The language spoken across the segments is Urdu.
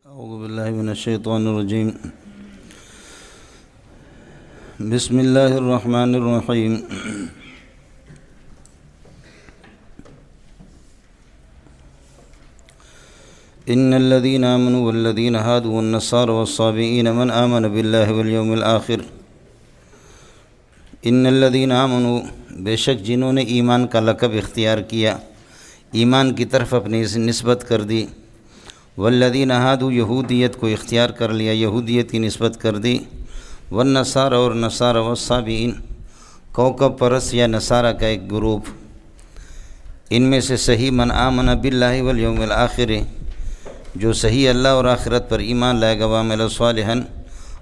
اعوذ باللہ من الشیطان الرجیم بسم اللہ الرحمن الرحیم ان الذين آمنوا والذين هادوا والنصارى والصابئين من آمن بالله واليوم الآخر ان الذين آمنوا بے شک جنہوں نے ایمان کا لقب اختیار کیا، ایمان کی طرف اپنی نسبت کر دی، والذین ہادوا یہودیت کو اختیار کر لیا، یہودیت کی نسبت کر دی، والنصارى اور نصارى والصابئین کوكب پرست یا نصارہ کا ایک گروپ، ان میں سے صحیح من آمن باللہ والیوم الآخر جو صحیح اللہ اور آخرت پر ایمان لائے گا، وعمل صالحا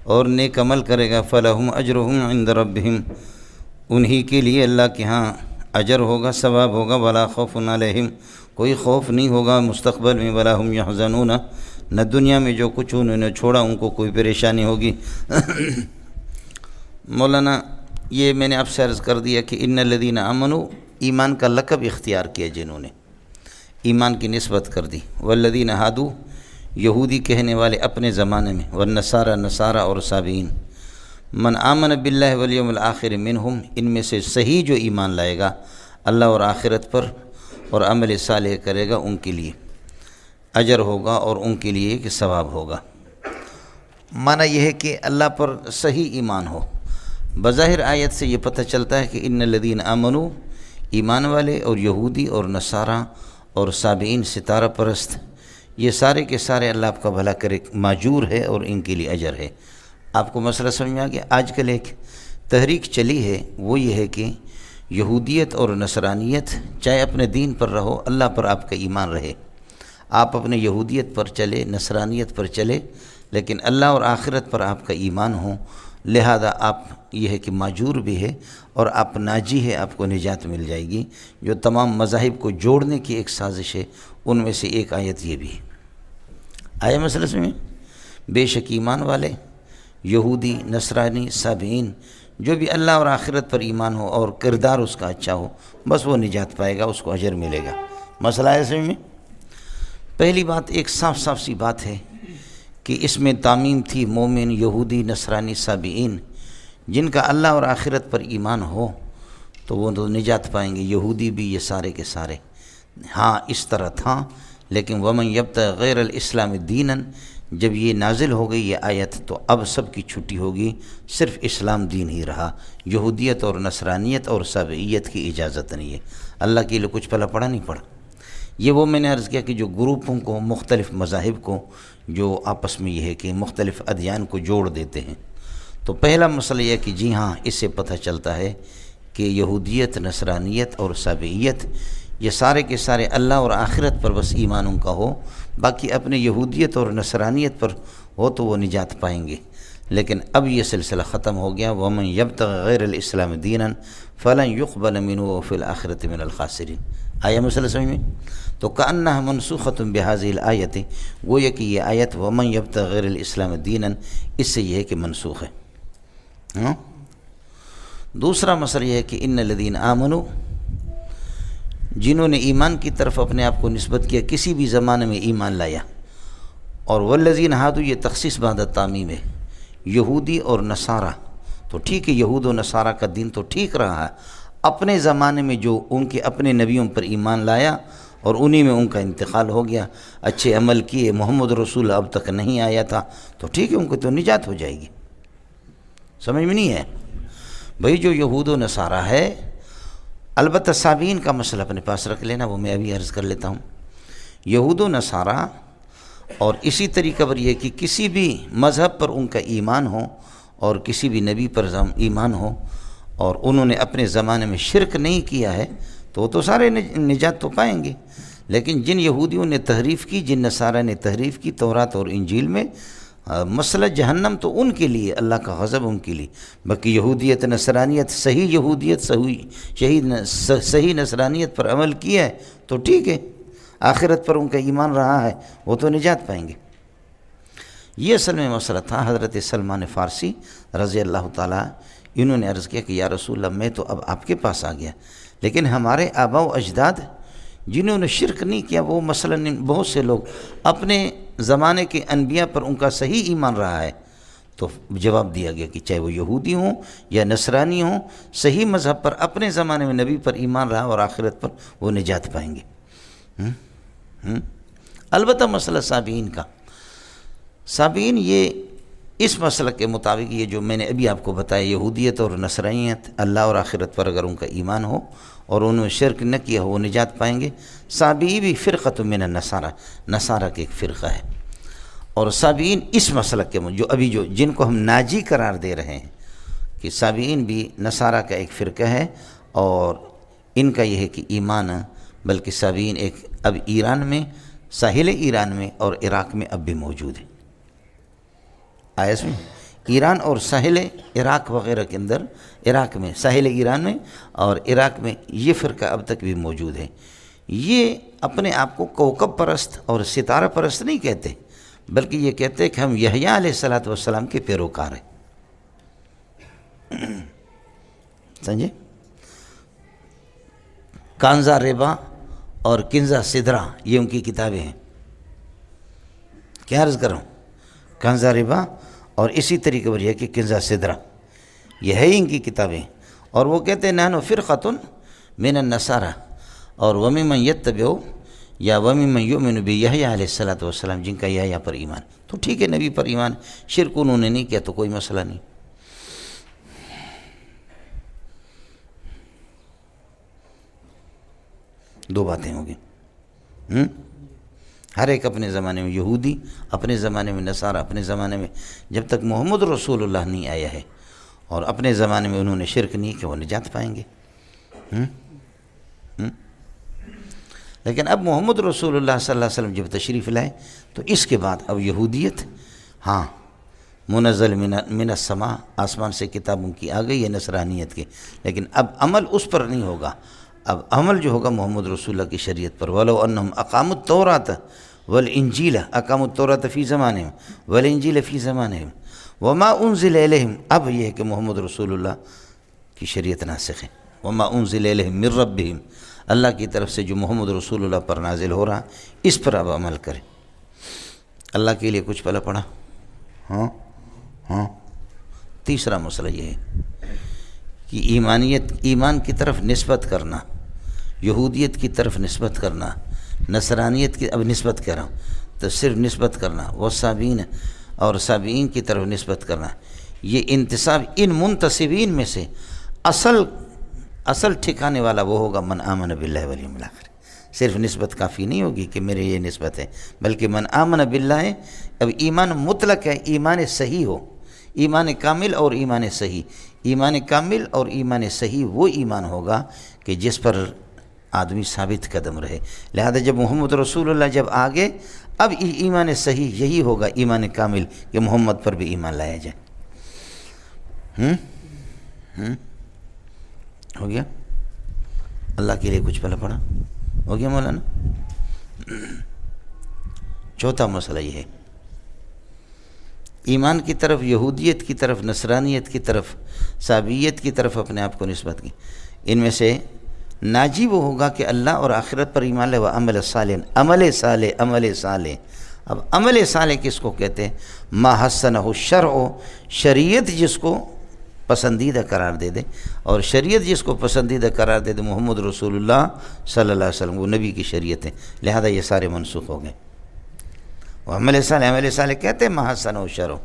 اور نیک عمل کرے گا، فلہم اجرہم عند ربہم انہی کے لیے اللہ کے ہاں اجر ہوگا، ثواب ہوگا، ولا خوف علیہم کوئی خوف نہیں ہوگا مستقبل میں، ولا ہم یحزنون نہ دنیا میں جو کچھ انہوں نے چھوڑا ان کو کوئی پریشانی ہوگی۔ مولانا یہ میں نے آپ سے عرض کر دیا کہ ان الذین آمنوا ایمان کا لقب اختیار کیا جنہوں نے، ایمان کی نسبت کر دی، والذین ہادوا یہودی کہنے والے اپنے زمانے میں، والنصارى نصارہ اور صابئین، من آمن باللہ والیوم الآخر منہم ان میں سے صحیح جو ایمان لائے گا اللہ اور آخرت پر اور عمل صالح کرے گا ان کے لیے اجر ہوگا اور ان کے لیے کہ ثواب ہوگا۔ معنی یہ ہے کہ اللہ پر صحیح ایمان ہو۔ بظاہر آیت سے یہ پتہ چلتا ہے کہ ان الذین آمنوا ایمان والے اور یہودی اور نصارہ اور صابئین ستارہ پرست یہ سارے کے سارے اللہ آپ کا بھلا کرے ماجور ہے اور ان کے لیے اجر ہے۔ آپ کو مسئلہ سمجھ میں آ گیا؟ آج کل ایک تحریک چلی ہے وہ یہ ہے کہ یہودیت اور نصرانیت چاہے اپنے دین پر رہو، اللہ پر آپ کا ایمان رہے، آپ اپنے یہودیت پر چلے، نصرانیت پر چلے، لیکن اللہ اور آخرت پر آپ کا ایمان ہو، لہذا آپ یہ ہے کہ ماجور بھی ہے اور آپ ناجی ہے، آپ کو نجات مل جائے گی۔ جو تمام مذاہب کو جوڑنے کی ایک سازش ہے ان میں سے ایک آیت یہ بھی ہے۔ آیا مسئلہ سمجھ؟ بے شک ایمان والے یہودی، نصرانی، صابئین جو بھی اللہ اور آخرت پر ایمان ہو اور کردار اس کا اچھا ہو، بس وہ نجات پائے گا، اس کو اجر ملے گا۔ مسئلہ ہے سمجھ میں؟ پہلی بات ایک صاف صاف سی بات ہے کہ اس میں تعمیم تھی مومن، یہودی، نصرانی، صابئین جن کا اللہ اور آخرت پر ایمان ہو تو وہ تو نجات پائیں گے، یہودی بھی، یہ سارے کے سارے۔ ہاں اس طرح تھا، لیکن ومن یبتغ غیر الاسلام دینا جب یہ نازل ہو گئی یہ آیت تو اب سب کی چھٹی ہوگی، صرف اسلام دین ہی رہا، یہودیت اور نصرانیت اور صابئیت کی اجازت نہیں ہے۔ اللہ کے لیے کچھ پلا پڑا نہیں پڑا۔ یہ وہ میں نے عرض کیا کہ جو گروپوں کو، مختلف مذاہب کو جو آپس میں یہ ہے کہ مختلف ادیان کو جوڑ دیتے ہیں، تو پہلا مسئلہ یہ کہ جی ہاں اس سے پتہ چلتا ہے کہ یہودیت، نصرانیت اور صابئیت یہ سارے کے سارے اللہ اور آخرت پر بس ایمان ان کا ہو، باقی اپنے یہودیت اور نصرانیت پر ہو تو وہ نجات پائیں گے۔ لیکن اب یہ سلسلہ ختم ہو گیا، وَمَن يَبْتَغِ غَيْرَ الْإِسْلَامِ دِينًا فَلَن يُقْبَلَ مِنْهُ وَفِي الْآخِرَةِ مِنَ الْخَاسِرِينَ۔ آیا مسئلہ سمجھ میں؟ تو كأنها منسوخة بهذه الآية، گویا کہ یہ آیت وَمَن يَبْتَغِ غَيْرَ الْإِسْلَامِ دِينًا اس سے یہ ہے کہ منسوخ ہے۔ دوسرا مسئلہ یہ ہے کہ ان الذین آمنوا جنہوں نے ایمان کی طرف اپنے آپ کو نسبت کیا، کسی بھی زمانے میں ایمان لایا، اور والذین ہادوا یہ تخصیص بعد تعمیم ہے، یہودی اور نصارہ تو ٹھیک ہے، یہود و نصارہ کا دین تو ٹھیک رہا ہے، اپنے زمانے میں جو ان کے اپنے نبیوں پر ایمان لایا اور انہی میں ان کا انتقال ہو گیا، اچھے عمل کیے، محمد رسول اب تک نہیں آیا تھا تو ٹھیک ہے، ان کو تو نجات ہو جائے گی۔ سمجھ میں نہیں ہے بھئی؟ جو یہود و نصارہ ہے، البتہ صابئین کا مسئلہ اپنے پاس رکھ لینا، وہ میں ابھی عرض کر لیتا ہوں۔ یہود و نصارہ اور اسی طریقہ پر یہ کہ کسی بھی مذہب پر ان کا ایمان ہو اور کسی بھی نبی پر ایمان ہو اور انہوں نے اپنے زمانے میں شرک نہیں کیا ہے تو وہ تو سارے نجات تو پائیں گے۔ لیکن جن یہودیوں نے تحریف کی، جن نصارہ نے تحریف کی تورات اور انجیل میں، مسئلہ جہنم تو ان کے لیے، اللہ کا غضب ان کے لیے۔ باقی یہودیت، نصرانیت، صحیح یہودیت، صحیح نصرانیت پر عمل کیا ہے تو ٹھیک ہے، آخرت پر ان کا ایمان رہا ہے، وہ تو نجات پائیں گے۔ یہ اصل میں مسئلہ تھا۔ حضرت سلمان فارسی رضی اللہ تعالیٰ انہوں نے عرض کیا کہ یا رسول اللہ میں تو اب آپ کے پاس آ گیا، لیکن ہمارے آباء و اجداد جنہوں نے شرک نہیں کیا وہ مثلاً بہت سے لوگ اپنے زمانے کے انبیاء پر ان کا صحیح ایمان رہا ہے، تو جواب دیا گیا کہ چاہے وہ یہودی ہوں یا نصرانی ہوں، صحیح مذہب پر اپنے زمانے میں نبی پر ایمان رہا اور آخرت پر وہ نجات پائیں گے۔ البتہ مسئلہ سابعین کا، سابعین یہ اس مسئلہ کے مطابق یہ جو میں نے ابھی آپ کو بتایا، یہودیت اور نصرانیت، اللہ اور آخرت پر اگر ان کا ایمان ہو اور انہوں نے شرک نہ کیا ہو وہ نجات پائیں گے۔ سابعی بھی فرقۃ من النصارہ، نصارہ کے ایک فرقہ ہے، اور سابعین اس مسلک کے جو جن کو ہم ناجی قرار دے رہے ہیں کہ سابعین بھی نصارہ کا ایک فرقہ ہے، اور ان کا یہ ہے کہ ایمان، بلکہ سابعین ایک اب ایران میں، ساحل ایران میں اور عراق میں اب بھی موجود ہے۔ آیا اس میں ایران اور ساحل عراق وغیرہ کے اندر، عراق میں، ساحل ایران میں اور عراق میں یہ فرقہ اب تک بھی موجود ہے۔ یہ اپنے آپ کو کوکب پرست اور ستارہ پرست نہیں کہتے، بلکہ یہ کہتے ہیں کہ ہم یحییٰ علیہ السلام کے پیروکار ہیں۔ سمجھے؟ کانزا ریبا اور کنزا سدرا یہ ان کی کتابیں ہیں۔ کیا عرض کر رہا ہوں؟ کانزا ریبا اور اسی طریقے پر یہ کہ کنزا سدرا، یہ ہے ان کی کتابیں، اور وہ کہتے ہیں نحن فرقۃ من النصارى اور وممن یتبع یا وممن یؤمن بیحییٰ علیہ السلام، جن کا یحییٰ پر ایمان۔ تو ٹھیک ہے، نبی پر ایمان، شرک انہوں نے نہیں کیا تو کوئی مسئلہ نہیں۔ دو باتیں ہوں گی، ہر ایک اپنے زمانے میں یہودی، اپنے زمانے میں نصارہ، اپنے زمانے میں جب تک محمد رسول اللہ نہیں آیا ہے اور اپنے زمانے میں انہوں نے شرک نہیں کہ وہ نجات پائیں گے۔ لیکن اب محمد رسول اللہ صلی اللہ علیہ وسلم جب تشریف لائے تو اس کے بعد اب یہودیت، ہاں منزل من السماء، آسمان سے کتابوں کی آ گئی ہے نصرانیت کے، لیکن اب عمل اس پر نہیں ہوگا، اب عمل جو ہوگا محمد رسول اللہ کی شریعت پر۔ وَلَوْ أَنَّهُمْ أَقَامُوا التَّوْرَاةَ وَالْإِنْجِيلَ، اقاموا التوراۃ فی زمانہم والانجیل فی زمانہم وما انزل الیہم، اب یہ ہے کہ محمد رسول اللہ کی شریعت ناسخ ہے۔ وما انزل الیہم من ربہم، اللہ کی طرف سے جو محمد رسول اللہ پر نازل ہو رہا اس پر اب عمل کریں۔ اللہ کے لیے کچھ پلا پڑا؟ ہاں۔ تیسرا مسئلہ یہ ہے کہ ایمان کی طرف نسبت کرنا، یہودیت کی طرف نسبت کرنا، نصرانیت کی اب نسبت کر رہا ہوں تو صرف نسبت کرنا، وہ سابعین اور سابعین کی طرف نسبت کرنا، یہ انتساب ان منتسبین میں سے اصل ٹھکانے والا وہ ہوگا من آمن باللہ والیوم الآخر۔ صرف نسبت کافی نہیں ہوگی کہ میرے یہ نسبت ہے، بلکہ من آمن باللہ، اب ایمان مطلق ہے، ایمان صحیح ہو، ایمان کامل اور ایمان صحیح۔ ایمان کامل اور ایمان صحیح وہ ایمان ہوگا کہ جس پر آدمی ثابت قدم رہے۔ لہذا جب محمد رسول اللہ جب آگے، اب ایمان صحیح یہی ہوگا، ایمان کامل، کہ محمد پر بھی ایمان لایا جائے۔ ہو گیا؟ اللہ کے لیے کچھ پلا پڑا؟ ہو گیا مولانا؟ چوتھا مسئلہ یہ ہے، ایمان کی طرف، یہودیت کی طرف، نصرانیت کی طرف، سابعیت کی طرف اپنے آپ کو نسبت کی، ان میں سے ناجی وہ ہوگا کہ اللہ اور آخرت پر ایمان لے، وعمل صالح، عمل صالح۔ اب عمل صالح کس کو کہتے ہیں؟ ما حسنہ الشرع، شریعت جس کو پسندیدہ قرار دے دے، اور شریعت جس کو پسندیدہ قرار دے دے محمد رسول اللہ صلی اللہ علیہ وسلم، وہ نبی کی شریعت ہے، لہذا یہ سارے منسوخ ہو گئے۔ وہ عمل صالح کہتے ہیں ما حسنہ الشرع۔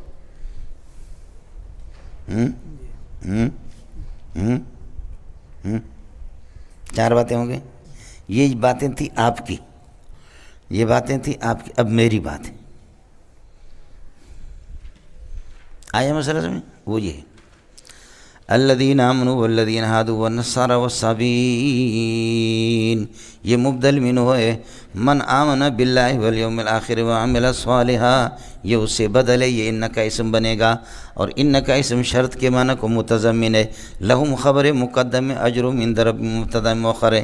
چار باتیں ہوں گے، یہ باتیں تھیں آپ کی، یہ باتیں تھیں آپ کی، اب میری بات ہے۔ آیا مسئلہ سمجھ؟ وہ یہ ہے الذین آمنوا والذین ہادوا والنصارى والصابئین، یہ مبدل منہ ہے من آمن باللہ والیوم الآخر وعمل صالحا، یہ اس سے بدل ہے، یہ ان کا اسم بنے گا، اور ان کا اسم شرط کے معنی کو متضمن ہے۔ لہم خبر مقدم اجر من رب مبتدا مؤخر ہے،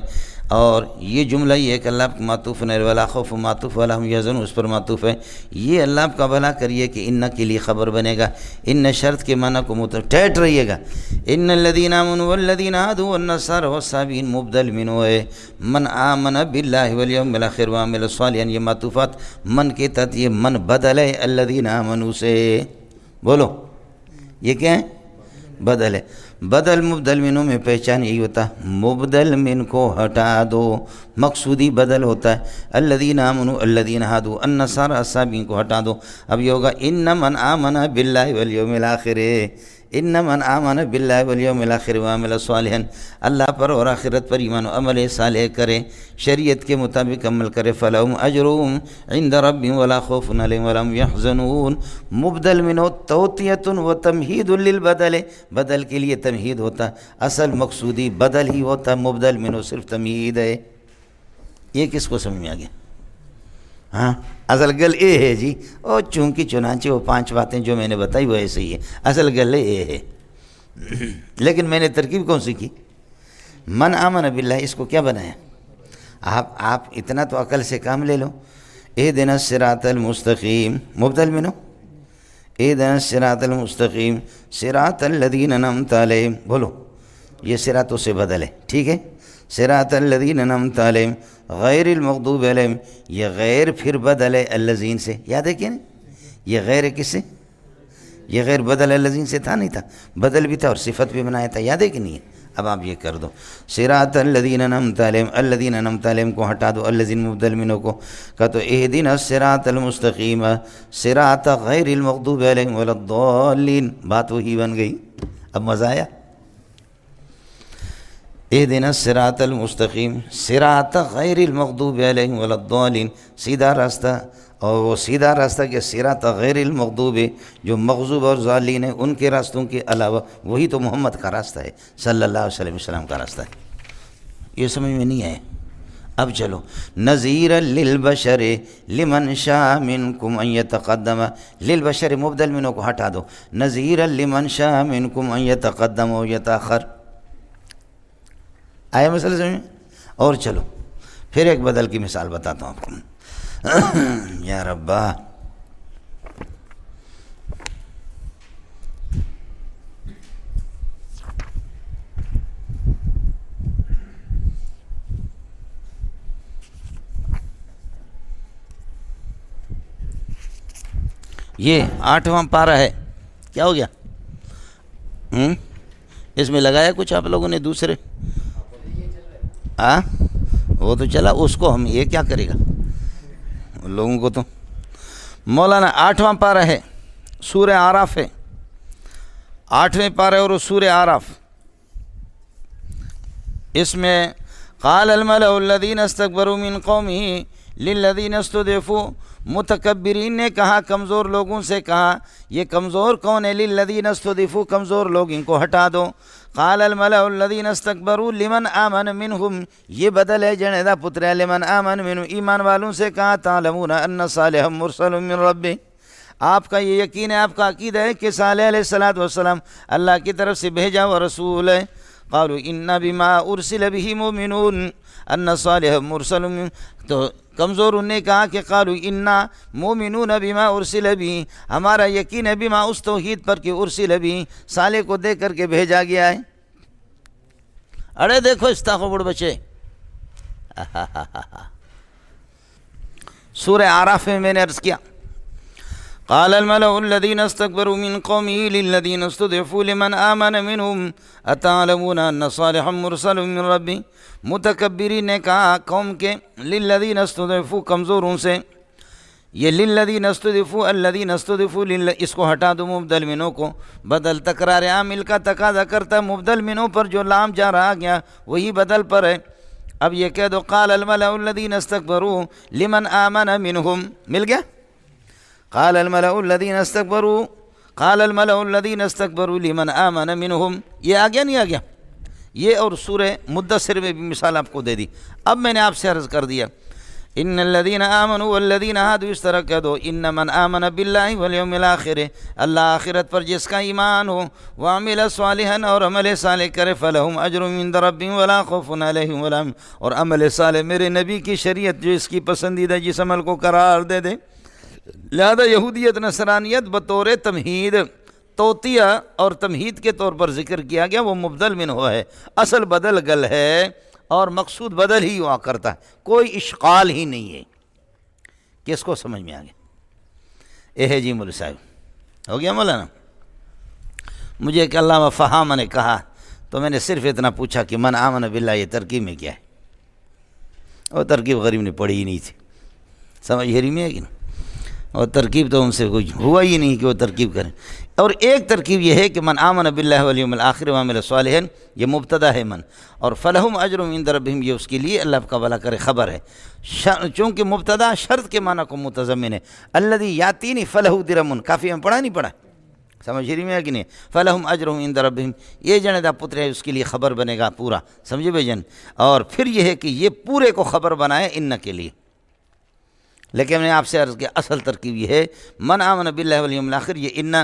اور یہ جملہ یہ کہ اللہ کا معطوف ہے، ولا خوف معطوف ولا هم يحزنون اس پر معطوف ہے. یہ اللہ آپ کا بھلا کریے کہ ان کے لیے خبر بنے گا. ان شرط کے معنی کو ٹیٹ رہیے گا. ان الذين آمنوا والذين هادوا والنصارى والصابئين مبدل منه ہے من آمن بالله واليوم الآخر وعمل صالحا. یہ معطوفات من کے تحت یہ من بدل ہے الذين آمنوا سے. بولو یہ کیا ہے؟ بدل ہے. بدل مبدل منوں میں پہچان یہی ہوتا ہے مبدل من کو ہٹا دو، مقصودی بدل ہوتا ہے. الذین آمنوا الذین ہادوا النصارى الصابئین کو ہٹا دو. اب یہ ہوگا ان من آمن باللہ والیوم الآخر. ان من آمن باللہ والیوم الآخر وعمل صالحا، اللہ پر اور آخرت پر ایمان و عمل صالح کرے، شریعت کے مطابق عمل کرے. فلہم اجرہم عند ربہم ولا خوف علیہم ولا هم یحزنون. مبدل منہ توطیۃ و تمہید للبدل، بدل کے لیے تمہید ہوتا ہے، اصل مقصودی بدل ہی ہوتا ہے، مبدل منہ صرف تمہید ہے. یہ کس کو سمجھ میں آ گیا؟ ہاں اصل گل اے ہے جی، اور چونکہ چنانچہ وہ 5 باتیں جو میں نے بتائی وہ ایسے ہی ہے، اصل گل اے ہے. لیکن میں نے ترکیب کون سی کی؟ من آمن باللہ، اس کو کیا بنایا؟ آپ اتنا تو عقل سے کام لے لو. اہدنا الصراط المستقیم مبدل منہ، اہدنا الصراط المستقیم صراط الذین انعمت علیہم. بولو یہ صراط سے بدل ہے، ٹھیک ہے. صراط الذین انعمت علیہم غیر المغضوب علیہم، یہ غیر پھر بدل ہے الذین سے. یاد ہے کیا نہیں؟ یہ غیر کس سے؟ یہ غیر بدل الذین سے تھا نہیں تھا، بدل بھی تھا اور صفت بھی بنایا تھا. یاد ہے کہ نہیں ہے؟ اب آپ یہ کر دو صراط الذین انعمت علیہم، الذین انعمت علیہم کو ہٹا دو، الذین مبدل منہ کو کہا تو اہدنا الصراط المستقیم صراط غیر المغضوب علیہم ولا الضالین. بات وہی بن گئی. اب مزہ آیا؟ اہدنا الصراط المستقیم صراط غیر المغضوب علیہم ولا الضالین، سیدھا راستہ. اور وہ سیدھا راستہ کہ صراط غیر المغضوب، جو مغضوب اور ضالین ہیں ان کے راستوں کے علاوہ، وہی تو محمد کا راستہ ہے صلی اللہ علیہ وسلم کا راستہ ہے. یہ سمجھ میں نہیں آئے؟ اب چلو نذیر للبشر لمن شاء منکم ان یتقدم. للبشر مبدل منہ کو ہٹا دو، نذیر لمن شاء منکم ان یتقدم و یتاخر. آیا مسئلہ سمجھ میں؟ اور چلو پھر ایک بدل کی مثال بتاتا ہوں آپ کو. یا ربا، یہ 8واں پارہ ہے. کیا ہو گیا؟ اس میں لگایا کچھ آپ لوگوں نے دوسرے؟ وہ تو چلا، اس کو ہم یہ کیا کرے گا لوگوں کو. تو مولانا 8واں پارہ ہے، سورہ آراف ہے. 8ویں پارہ اور سورہ آراف. اس میں قال الملأ الذین استکبروا من قومہ للذین استضعفوا، متکبرین نے کہا کمزور لوگوں سے کہا. یہ کمزور کون ہے؟ للذین استضعفوا، کمزور لوگ، ان کو ہٹا دو. قال الملأ الذین استکبروا لمن آمن منہم، یہ بدل ہے جنیدہ پتر لمن آمن منہم، ایمان والوں سے کہا تعلمون ان صالحا مرسل من ربہ، آپ کا یہ یقین ہے، آپ کا عقیدہ ہے کہ صالح علیہ السلام اللہ کی طرف سے بھیجا ہوا رسول ہے. قالوا انا بما ارسل به مؤمنون ان صالح مرسل من، تو کمزور انہوں نے کہا کہ قالوا انا مومنون بما ارسل به، ہمارا یقین ہے بما اس توحید پر کہ ارسل به، صالح کو دے کر کے بھیجا گیا ہے. ارے دیکھو استاخو بڑ بچے. سورہ آراف میں میں نے عرض کیا قال الملأ الذين استكبروا من قومه للذين استضعفوا لمن آمن منهم أتعلمون أن صالحا مرسل من ربي. متکبرین نے کہا قوم کے للذین استضعفوا، کمزوروں سے. یہ للذین استضعفوا الذین استضعفوا اس کو ہٹا دو، مبدل منوں کو. بدل تکرار عامل کا تقاضا کرتا ہے، مبدل منوں پر جو لام جا رہا گیا وہی بدل پر ہے. اب یہ کہہ دو قال الملأ الذین استكبروا لمن آمن منهم، مل گیا. قال الملأ الذین استكبروا، قال الملأ الذین استكبروا لمن آمن منهم، یہ آ گیا نہیں آ گیا؟ یہ اور سورہ مدثر میں بھی مثال آپ کو دے دی. اب میں نے آپ سے عرض کر دیا ان الذین آمنوا والذین ہادوا، اس طرح کہہ دو ان من آمن باللہ والیوم الآخر، اللہ آخرت پر جس کا ایمان ہو، وعمل صالحا، اور عمل صالح کرے، فلہم اجر عند ربہم ولا خوف علیہم ولا هم، اور عمل صالح میرے نبی کی شریعت جو اس کی پسندیدہ جس عمل کو قرار دے دے۔ لہذا یہودیت نصرانیت بطور تمہید، توطیہ اور تمہید کے طور پر ذکر کیا گیا، وہ مبدل منہ ہے، اصل بدل گل ہے اور مقصود بدل ہی ہوا کرتا ہے، کوئی اشکال ہی نہیں ہے۔ کس کو سمجھ میں آ گیا؟ ہے جی مولوی صاحب، ہو گیا مولانا؟ مجھے ایک علامہ فہامہ نے کہا تو میں نے صرف اتنا پوچھا کہ من آمن باللہ یہ ترکیب میں کیا ہے؟ اور ترکیب غریب نے پڑھی ہی نہیں تھی، سمجھ ہری میں ہے کہ نا؟ اور ترکیب تو ان سے کوئی ہوا ہی نہیں کہ وہ ترکیب کریں۔ اور ایک ترکیب یہ ہے کہ من آمن باللہ والیوم الآخر وعمل صالحا، یہ مبتدا ہے من، اور فلہم اجر عند ربہم یہ اس کے لیے اللہ کا بھلا کرے خبر ہے، چونکہ مبتدا شرط کے معنی کو متضمن ہے۔ الذی یاتینی فلہ درم، کافی میں پڑھا نہیں پڑھا؟ سمجھ رہی میں ہے کہ نہیں؟ فلہم اجر عند ربہم، یہ جنے دا پتر ہے اس کے لیے خبر بنے گا پورا، سمجھے بھائی جان؟ اور پھر یہ ہے کہ یہ پورے کو خبر بنائے ان کے لیے۔ لیکن میں نے آپ سے عرض کیا اصل ترکیب یہ ہے من آمن باللہ والیوم الآخر، یہ ان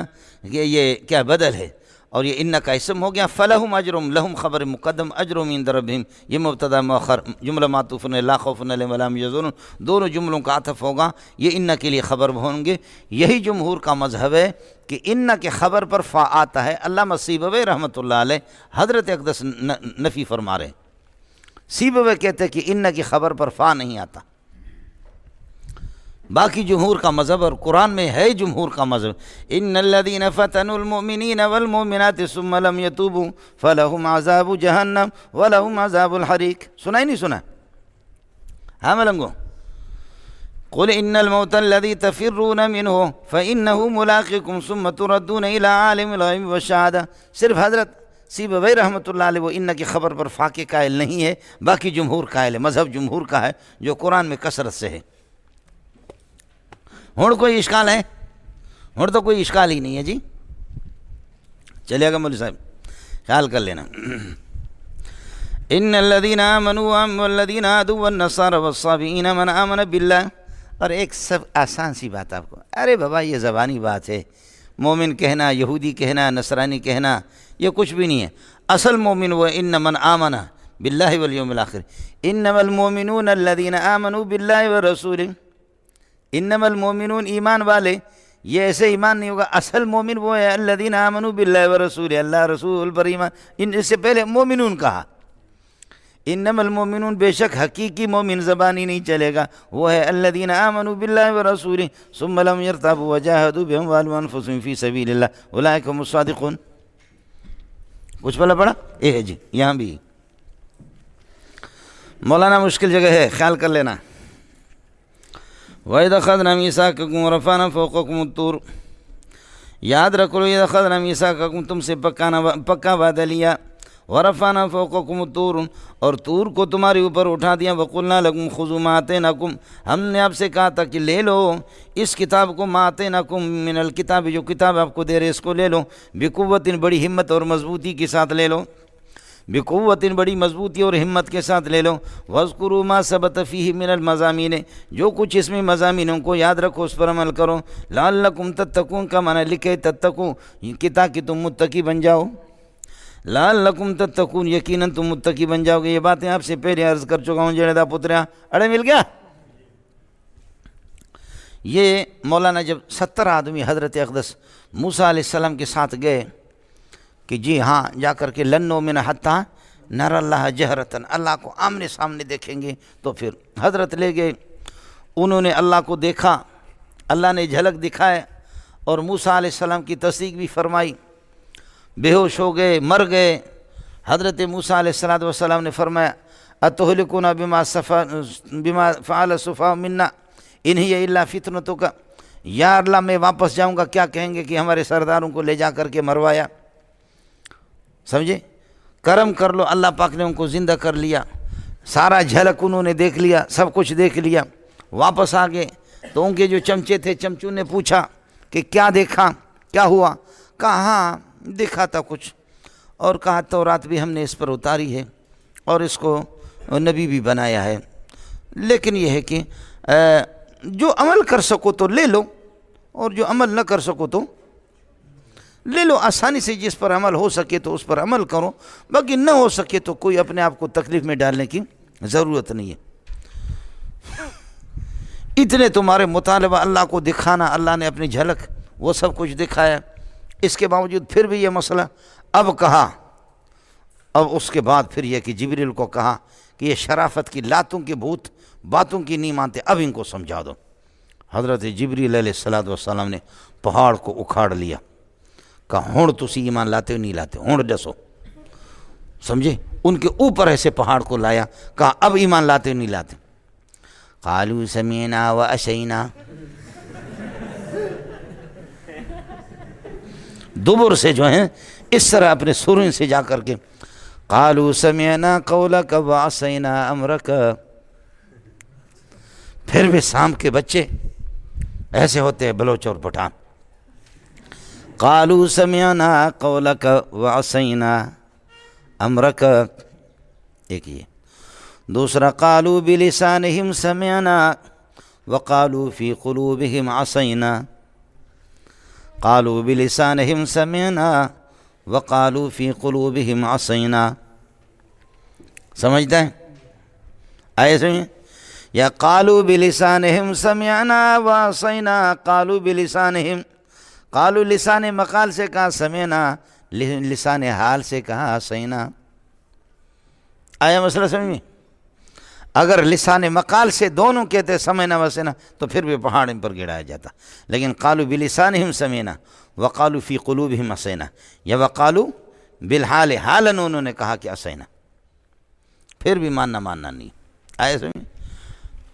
یہ کیا بدل ہے، اور یہ ان کا اسم ہو گیا۔ فلہم اجرم، لہم خبر مقدم، اجرم عند ربہم یہ مبتدا مؤخر، جملہ معطوف لا خوف علیہم ولا هم یحزنون، دونوں جملوں کا عطف ہوگا، یہ ان کے لیے خبر ہوں گے۔ یہی جمہور کا مذہب ہے کہ ان کے خبر پر فا آتا ہے۔ علامہ سیبوی رحمۃ اللہ علیہ حضرت اقدس نفی فرما رہے ہیں، سیبوی کہتے ہیں کہ ان کی خبر پر فا نہیں آتا۔ باقی جمہور کا مذہب اور قرآن میں ہے جمہور کا مذہب، ان الذین فتنوا المؤمنین والمؤمنات ثم لم يتوبوا فلہم عذاب جہنم ولہم عذاب الحریق۔ سنا ہی نہیں سنا؟ ہاں ملنگو، قل ان الموت الذی تفرون منہ فانہ ملاقکم ثم تردون الی عالم الغیب والشہادہ۔ صرف حضرت سیبوی رحمۃ اللہ علیہ وہ ان کی خبر پر فا کے قائل نہیں ہے، باقی جمہور قائل ہے، مذہب جمہور کا ہے جو قرآن میں کثرت سے ہے۔ ہوں کوئی اشکال ہے؟ ہوں تو کوئی اشکال ہی نہیں ہے جی، چلے گا مولوی صاحب خیال کر لینا۔ ان الذین آمنوا والذین ہادوا والنصارى والصابئین من آمن باللہ، اور ایک سب آسان سی بات آپ کو، ارے بابا یہ زبانی بات ہے، مومن کہنا، یہودی کہنا، نصرانی کہنا یہ کچھ بھی نہیں ہے۔ اصل مومن وہ ان من آمن باللہ والیوم الآخر، انما المؤمنون الذین آمنوا باللہ ورسولہ، انما المؤمنون ایمان والے، یہ ایسے ایمان نہیں ہوگا، اصل مومن وہ ہے الذین آمنوا باللہ ورسولہ، اللہ رسول پر ایمان، ان سے پہلے مومنون کہا۔ انما المؤمنون بے شک حقیقی مومن زبانی نہیں چلے گا، وہ ہے الذین آمنوا باللہ ورسولہ ثم لم یرتابوا وجاہدوا باموالہم وانفسہم فی سبیل اللہ اولئک هم الصادقون۔ کچھ بلا پڑا؟ یہ ہے جی، یہاں بھی مولانا مشکل جگہ ہے، خیال کر لینا۔ وَإِذْ أَخَذْنَا مِيثَاقَكُمْ وَرَفَعْنَا فَوْقَكُمُ الطُّورَ، یاد رکھ لو، اِذْ أَخَذْنَا مِيثَاقَكُمْ تم سے پکا وعدہ لیا، وَرَفَعْنَا فَوْقَكُمُ الطُّورَ اور طور کو تمہارے اوپر اٹھا دیا، وَقُلْنَا لَكُمْ خُذُوا مَا آتَيْنَاكُمْ ہم نے آپ سے کہا تھا کہ لے لو اس کتاب کو، مَا آتَيْنَاكُمْ مِنَ الْكِتَابِ جو کتاب آپ کو دے رہے اس کو لے لو، بِقُوَّةٍ بڑی ہمت اور مضبوطی کے ساتھ لے لو، بقوت بڑی مضبوطی اور ہمت کے ساتھ لے لو، وَاذْكُرُوا مَا ثَبَتَ فِيهِ مِنَ الْمَضَامِينِ جو کچھ اس میں مضامینوں کو یاد رکھو اس پر عمل کرو، لَعَلَّكُمْ تَتَّقُونَ کا معنی لکھے تتقو کہ تاکہ تم متقی بن جاؤ، لَعَلَّكُمْ تَتَّقُونَ یقیناً تم متقی بن جاؤ گے۔ یہ باتیں آپ سے پہلے عرض کر چکا ہوں، جڑے دا پتریا اڑے مل گیا۔ یہ مولانا جب 70 آدمی حضرت اقدس موسیٰ علیہ السلام کے ساتھ گئے کہ جی ہاں جا کر کے لن نؤمن حتی نری اللہ جہرتاً، اللہ کو آمنے سامنے دیکھیں گے، تو پھر حضرت لے گئے، انہوں نے اللہ کو دیکھا، اللہ نے جھلک دکھائے اور موسیٰ علیہ السلام کی تصدیق بھی فرمائی، بے ہوش ہو گئے، مر گئے۔ حضرت موسیٰ علیہ السلام نے فرمایا اتہلکنا بما فعل السفہاء منا ان ہی الا فتنتک، یا اللہ میں واپس جاؤں گا کیا کہیں گے کہ ہمارے سرداروں کو لے جا کر کے مروایا، سمجھے؟ کرم کر لو، اللہ پاک نے ان کو زندہ کر لیا، سارا جھلک انہوں نے دیکھ لیا، سب کچھ دیکھ لیا، واپس آ گئے تو ان کے جو چمچے تھے چمچوں نے پوچھا کہ کیا دیکھا، کیا ہوا؟ کہا ہاں دیکھا تھا کچھ، اور کہا تورات بھی ہم نے اس پر اتاری ہے اور اس کو نبی بھی بنایا ہے، لیکن یہ ہے کہ جو عمل کر سکو تو لے لو، اور جو عمل نہ کر سکو تو لے لو، آسانی سے جس پر عمل ہو سکے تو اس پر عمل کرو، باقی نہ ہو سکے تو کوئی اپنے آپ کو تکلیف میں ڈالنے کی ضرورت نہیں ہے۔ اتنے تمہارے مطالبہ اللہ کو دکھانا، اللہ نے اپنی جھلک وہ سب کچھ دکھایا، اس کے باوجود پھر بھی یہ مسئلہ اب کہا، اب اس کے بعد پھر یہ کہ جبریل کو کہا کہ یہ شرافت کی لاتوں کے بھوت باتوں کی نہیں مانتے، اب ان کو سمجھا دو۔ حضرت جبریل علیہ السلام نے پہاڑ کو اکھاڑ لیا، کہا ہون تسی ایمان لاتے ہو نہیں لاتے، ہون دسو، سمجھے؟ ان کے اوپر ایسے پہاڑ کو لایا، کہا اب ایمان لاتے ہو نہیں لاتے؟ قالوا سمعنا وعصینا، دبر سے جو ہیں اس طرح اپنے سروں سے جا کر کے قالوا سمعنا قولک وعصینا امرک۔ پھر بھی سام کے بچے ایسے ہوتے ہیں بلوچ اور پٹھان۔ قالوا سمعنا قولک وعصینا امرک، ایک یہ، دوسرا قالوا بلسانہم سمعنا وقالوا فی قلوبہم عصینا، قالوا بلسانہم سمعنا وقالوا فی قلوبہم عصینا، سمجھتا ہے؟ آئے سمجھیں؟ یا قالوا بلسانہم سمعنا وعصینا، قالوا بلسانہم، قالوا لسان مقال سے کہا سمعنا، لسان حال سے کہا عصینا۔ آیا مسئلہ سمجھ میں؟ اگر لسان مقال سے دونوں کہتے سمعنا وعصینا تو پھر بھی پہاڑ ان پر گرایا جاتا، لیکن قالوا بلسانہم سمعنا وقالوا فی قلوبہم عصینا، یا وقالوا بالحال، حالاً انہوں نے کہا کہ عصینا، پھر بھی ماننا نہیں۔ آئے سمجھ؟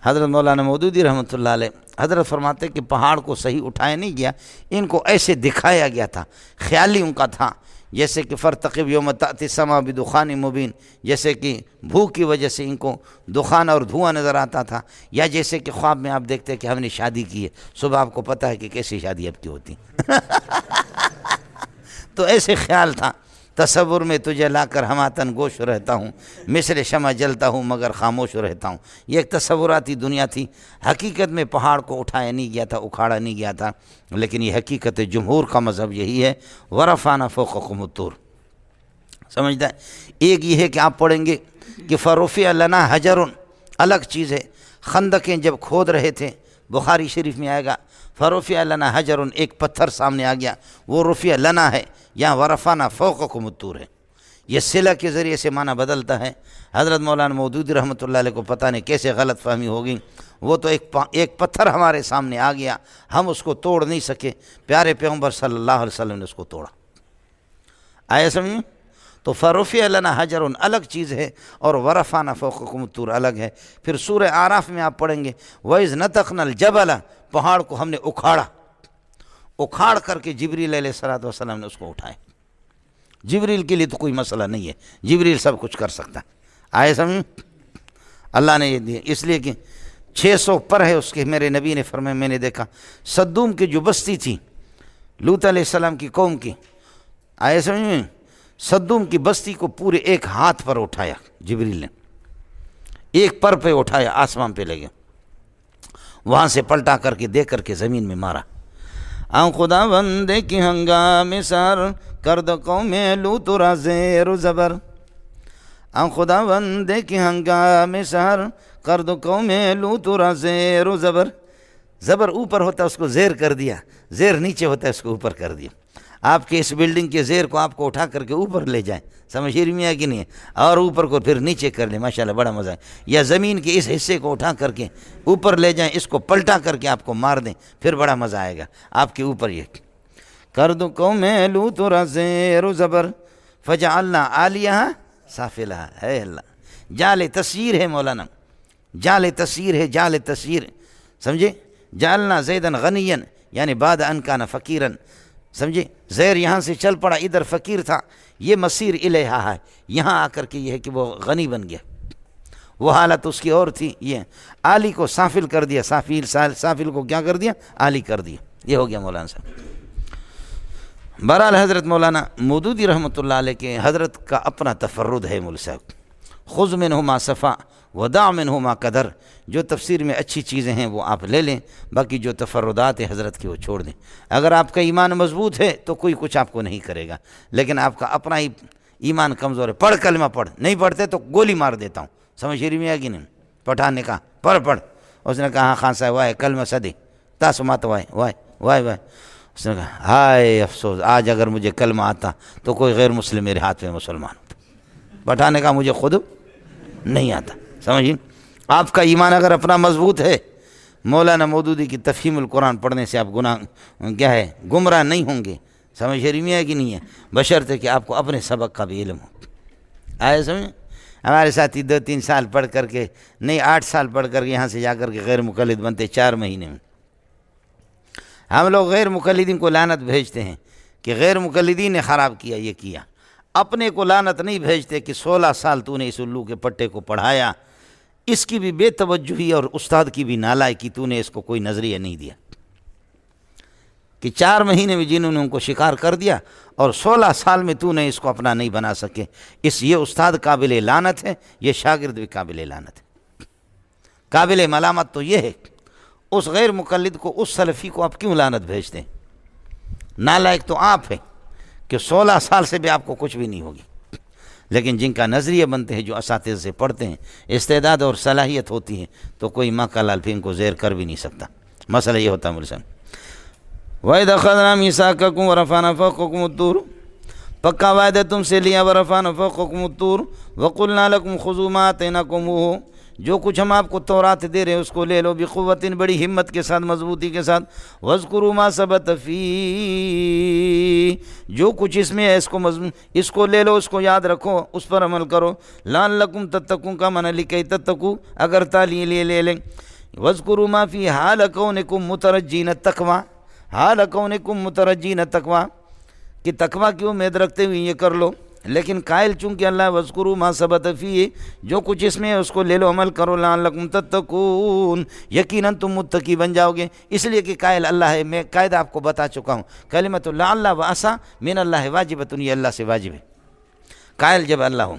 حضرت مولانا مودودی رحمۃ اللہ علیہ حضرت فرماتے کہ پہاڑ کو صحیح اٹھایا نہیں گیا، ان کو ایسے دکھایا گیا تھا، خیالی ان کا تھا، جیسے کہ فرتقب یوم تأتی السماء بدخان مبین، جیسے کہ بھوک کی وجہ سے ان کو دخان اور دھواں نظر آتا تھا، یا جیسے کہ خواب میں آپ دیکھتے کہ ہم نے شادی کی ہے، صبح آپ کو پتہ ہے کہ کیسی شادی اب کی ہوتی تو ایسے خیال تھا، تصور میں تجھے لا کر ہماتن گوش رہتا ہوں، مثل شمع جلتا ہوں مگر خاموش رہتا ہوں، یہ ایک تصوراتی دنیا تھی۔ حقیقت میں پہاڑ کو اٹھایا نہیں گیا تھا، اکھاڑا نہیں گیا تھا، لیکن یہ حقیقت جمہور کا مذہب یہی ہے، ورفعنا فوقکم الطور، سمجھتا ہے؟ ایک یہ ہے کہ آپ پڑھیں گے کہ فرفع لنا حجر، الگ چیز ہے، خندقیں جب کھود رہے تھے، بخاری شریف میں آئے گا فرفع لنا حجر، ایک پتھر سامنے آ گیا، وہ رفع لنا ہے، یہاں ورفعنا فوقکم الطور ہے، یہ صلہ کے ذریعے سے معنی بدلتا ہے۔ حضرت مولانا مودودی رحمۃ اللہ علیہ کو پتہ نہیں کیسے غلط فہمی ہوگی، وہ تو ایک پتھر ہمارے سامنے آ گیا، ہم اس کو توڑ نہیں سکے، پیارے پیغمبر صلی اللہ علیہ وسلم نے اس کو توڑا۔ آیا سمجھیں؟ تو فرفع لنا حجر الگ چیز ہے، اور ورفعنا فوقکم الطور الگ ہے۔ پھر سورہ اعراف میں آپ پڑھیں گے وَإِذْ نَتَقْنَا الْجَبَلَ، پہاڑ کو ہم نے اکھاڑ کر کے جبریل علیہ السلام نے اس کو اٹھائے۔ جبریل کے لیے تو کوئی مسئلہ نہیں ہے، جبریل سب کچھ کر سکتا ہے۔ آئے سمجھ؟ اللہ نے یہ دیا، اس لیے کہ 600 پر ہے اس کے، میرے نبی نے فرمایا میں نے دیکھا صدوم کی جو بستی تھی لوط علیہ السلام کی قوم کی، آئے سمجھ میں؟ صدوم کی بستی کو پورے ایک ہاتھ پر اٹھایا جبریل نے، ایک پر پہ اٹھایا، آسمان پہ لے گیا، وہاں سے پلٹا کر کے دے کر کے زمین میں مارا۔ آن خدا بندے کی ہنگام سار کرد قوم لوط را زیر و زبر، آن خدا بندے کی ہنگام سار کرد قوم لوط را زیر و زبر، زبر اوپر ہوتا ہے اس کو زیر کر دیا، زیر نیچے ہوتا ہے اس کو اوپر کر دیا۔ آپ کے اس بلڈنگ کے زیر کو آپ کو اٹھا کر کے اوپر لے جائیں، سمجھ میں آیا کہ نہیں ہے، اور اوپر کو پھر نیچے کر لیں، ماشاءاللہ بڑا مزہ ہے۔ یا زمین کے اس حصے کو اٹھا کر کے اوپر لے جائیں، اس کو پلٹا کر کے آپ کو مار دیں، پھر بڑا مزہ آئے گا آپ کے اوپر۔ یہ کرد قوم لوط را زیر و زبر فجعلنا عالیہا سافلہا، ہے اللہ، جال تصویر ہے مولانا، جال تصویر ہے، جال تصویر، سمجھے؟ جعلنا زیدن غنیا یعنی بعد ان کان فقیرا، سمجھے؟ زیر یہاں سے چل پڑا، ادھر فقیر تھا، یہ مسیر الیہا ہے، یہاں آ کر کے یہ ہے کہ وہ غنی بن گیا، وہ حالت اس کی اور تھی۔ یہ عالی کو سافل کر دیا، سافل کو کیا کر دیا؟ عالی کر دیا، یہ ہو گیا مولانا صاحب۔ بہرحال حضرت مولانا مودودی رحمۃ اللہ علیہ کے حضرت کا اپنا تفرد ہے مول صاحب، خذ منہما صفا ودع منہما قدر، جو تفسیر میں اچھی چیزیں ہیں وہ آپ لے لیں، باقی جو تفردات ہیں حضرت کی وہ چھوڑ دیں۔ اگر آپ کا ایمان مضبوط ہے تو کوئی کچھ آپ کو نہیں کرے گا، لیکن آپ کا اپنا ہی ایمان کمزور ہے، پڑھ کلمہ پڑھ، نہیں پڑھتے تو گولی مار دیتا ہوں، سمجھ شریف میں آگی نہیں؟ پٹھان نے کہا پڑھ، اس نے کہا ہاں خان صاحب وائے کلمہ صدی تاسو مات وائے، اس نے کہا ہائے افسوس، آج اگر مجھے کلمہ آتا تو کوئی غیر مسلم میرے ہاتھ میں مسلمان ہوتا۔ پٹھان نے کہا مجھے خود نہیں آتا، سمجھیں؟ آپ کا ایمان اگر اپنا مضبوط ہے، مولانا مودودی کی تفہیم القرآن پڑھنے سے آپ گمراہ نہیں ہوں گے، سمجھ شریف میں ہے کہ نہیں ہے؟ بشرطے کہ آپ کو اپنے سبق کا بھی علم ہو۔ آئے سمجھ؟ ہمارے ساتھی 2-3 سال پڑھ کر کے نہیں 8 سال پڑھ کر کے یہاں سے جا کر کے غیر مقلد بنتے 4 مہینے میں۔ ہم لوگ غیر مقلدین کو لعنت بھیجتے ہیں کہ غیر مقلدین نے خراب کیا، یہ کیا، اپنے کو لعنت نہیں بھیجتے کہ 16 سال تو نے اس الو کے پٹے کو پڑھایا، اس کی بھی بے توجہی اور استاد کی بھی نالائکی، تو نے اس کو کوئی نظریہ نہیں دیا کہ 4 مہینے میں جنہوں نے ان کو شکار کر دیا اور 16 سال میں تو نے اس کو اپنا نہیں بنا سکے، یہ استاد قابل لعنت ہے، یہ شاگرد بھی قابل لعنت ہے۔ قابل ملامت تو یہ ہے، اس غیر مقلد کو، اس سلفی کو آپ کیوں لعنت بھیجتے ہیں؟ نالائق تو آپ ہیں کہ 16 سال سے بھی آپ کو کچھ بھی نہیں ہوگی، لیکن جن کا نظریہ بنتے ہیں، جو اساتذہ سے پڑھتے ہیں، استعداد اور صلاحیت ہوتی ہے، تو کوئی ماں کا لال پھر ان کو زیر کر بھی نہیں سکتا۔ مسئلہ یہ ہوتا ہے ملسن وَإِذْ أَخَذْنَا مِيثَاقَكُمْ وَرَفَعْنَا فَوْقَكُمُ الطُّورَ، پکا وعدہ تم سے لیا، وَرَفَعْنَا فَوْقَكُمُ الطُّورَ وَقُلْنَا لَكُمْ خُذُوا مَا آتَيْنَاكُمُوهُ، جو کچھ ہم آپ کو تورات دے رہے ہیں اس کو لے لو، بِقُوَّةٍ، بڑی ہمت کے ساتھ، مضبوطی کے ساتھ، وَاذْكُرُوا مَا ثَبَتَ فِيهِ، جو کچھ اس میں ہے اس کو لے لو، اس کو یاد رکھو، اس پر عمل کرو، لَعَلَّكُمْ تَتَّقُونَ کا معنی لِكَيْ تَتَّقُوا، اگر تعلیم لے لیں، وَاذْكُرُوا مَا فِي حَالَ كَوْنِكُمْ مُتَرَجِّينَ التَّقْوَىٰ، حَالَ كَوْنِكُمْ مُتَرَجِّينَ التَّقْوَىٰ، کہ تقویٰ کی امید رکھتے ہوئے یہ کر لو، لیکن قائل چونکہ اللہ وَاذْكُرُوا مَا ثَبَتَ فِيهِ، جو کچھ اس میں ہے اس کو لے لو، عمل کرو، لَعَلَّكُمْ تَتَّقُونَ، یقیناً تم متقی بن جاؤ گے، اس لیے کہ قائل اللہ ہے۔ میں قاعدہ آپ کو بتا چکا ہوں، کلمۃ لعل و عسیٰ من اللہ واجبۃ، یہ اللہ سے واجب ہے، قائل جب اللہ ہو۔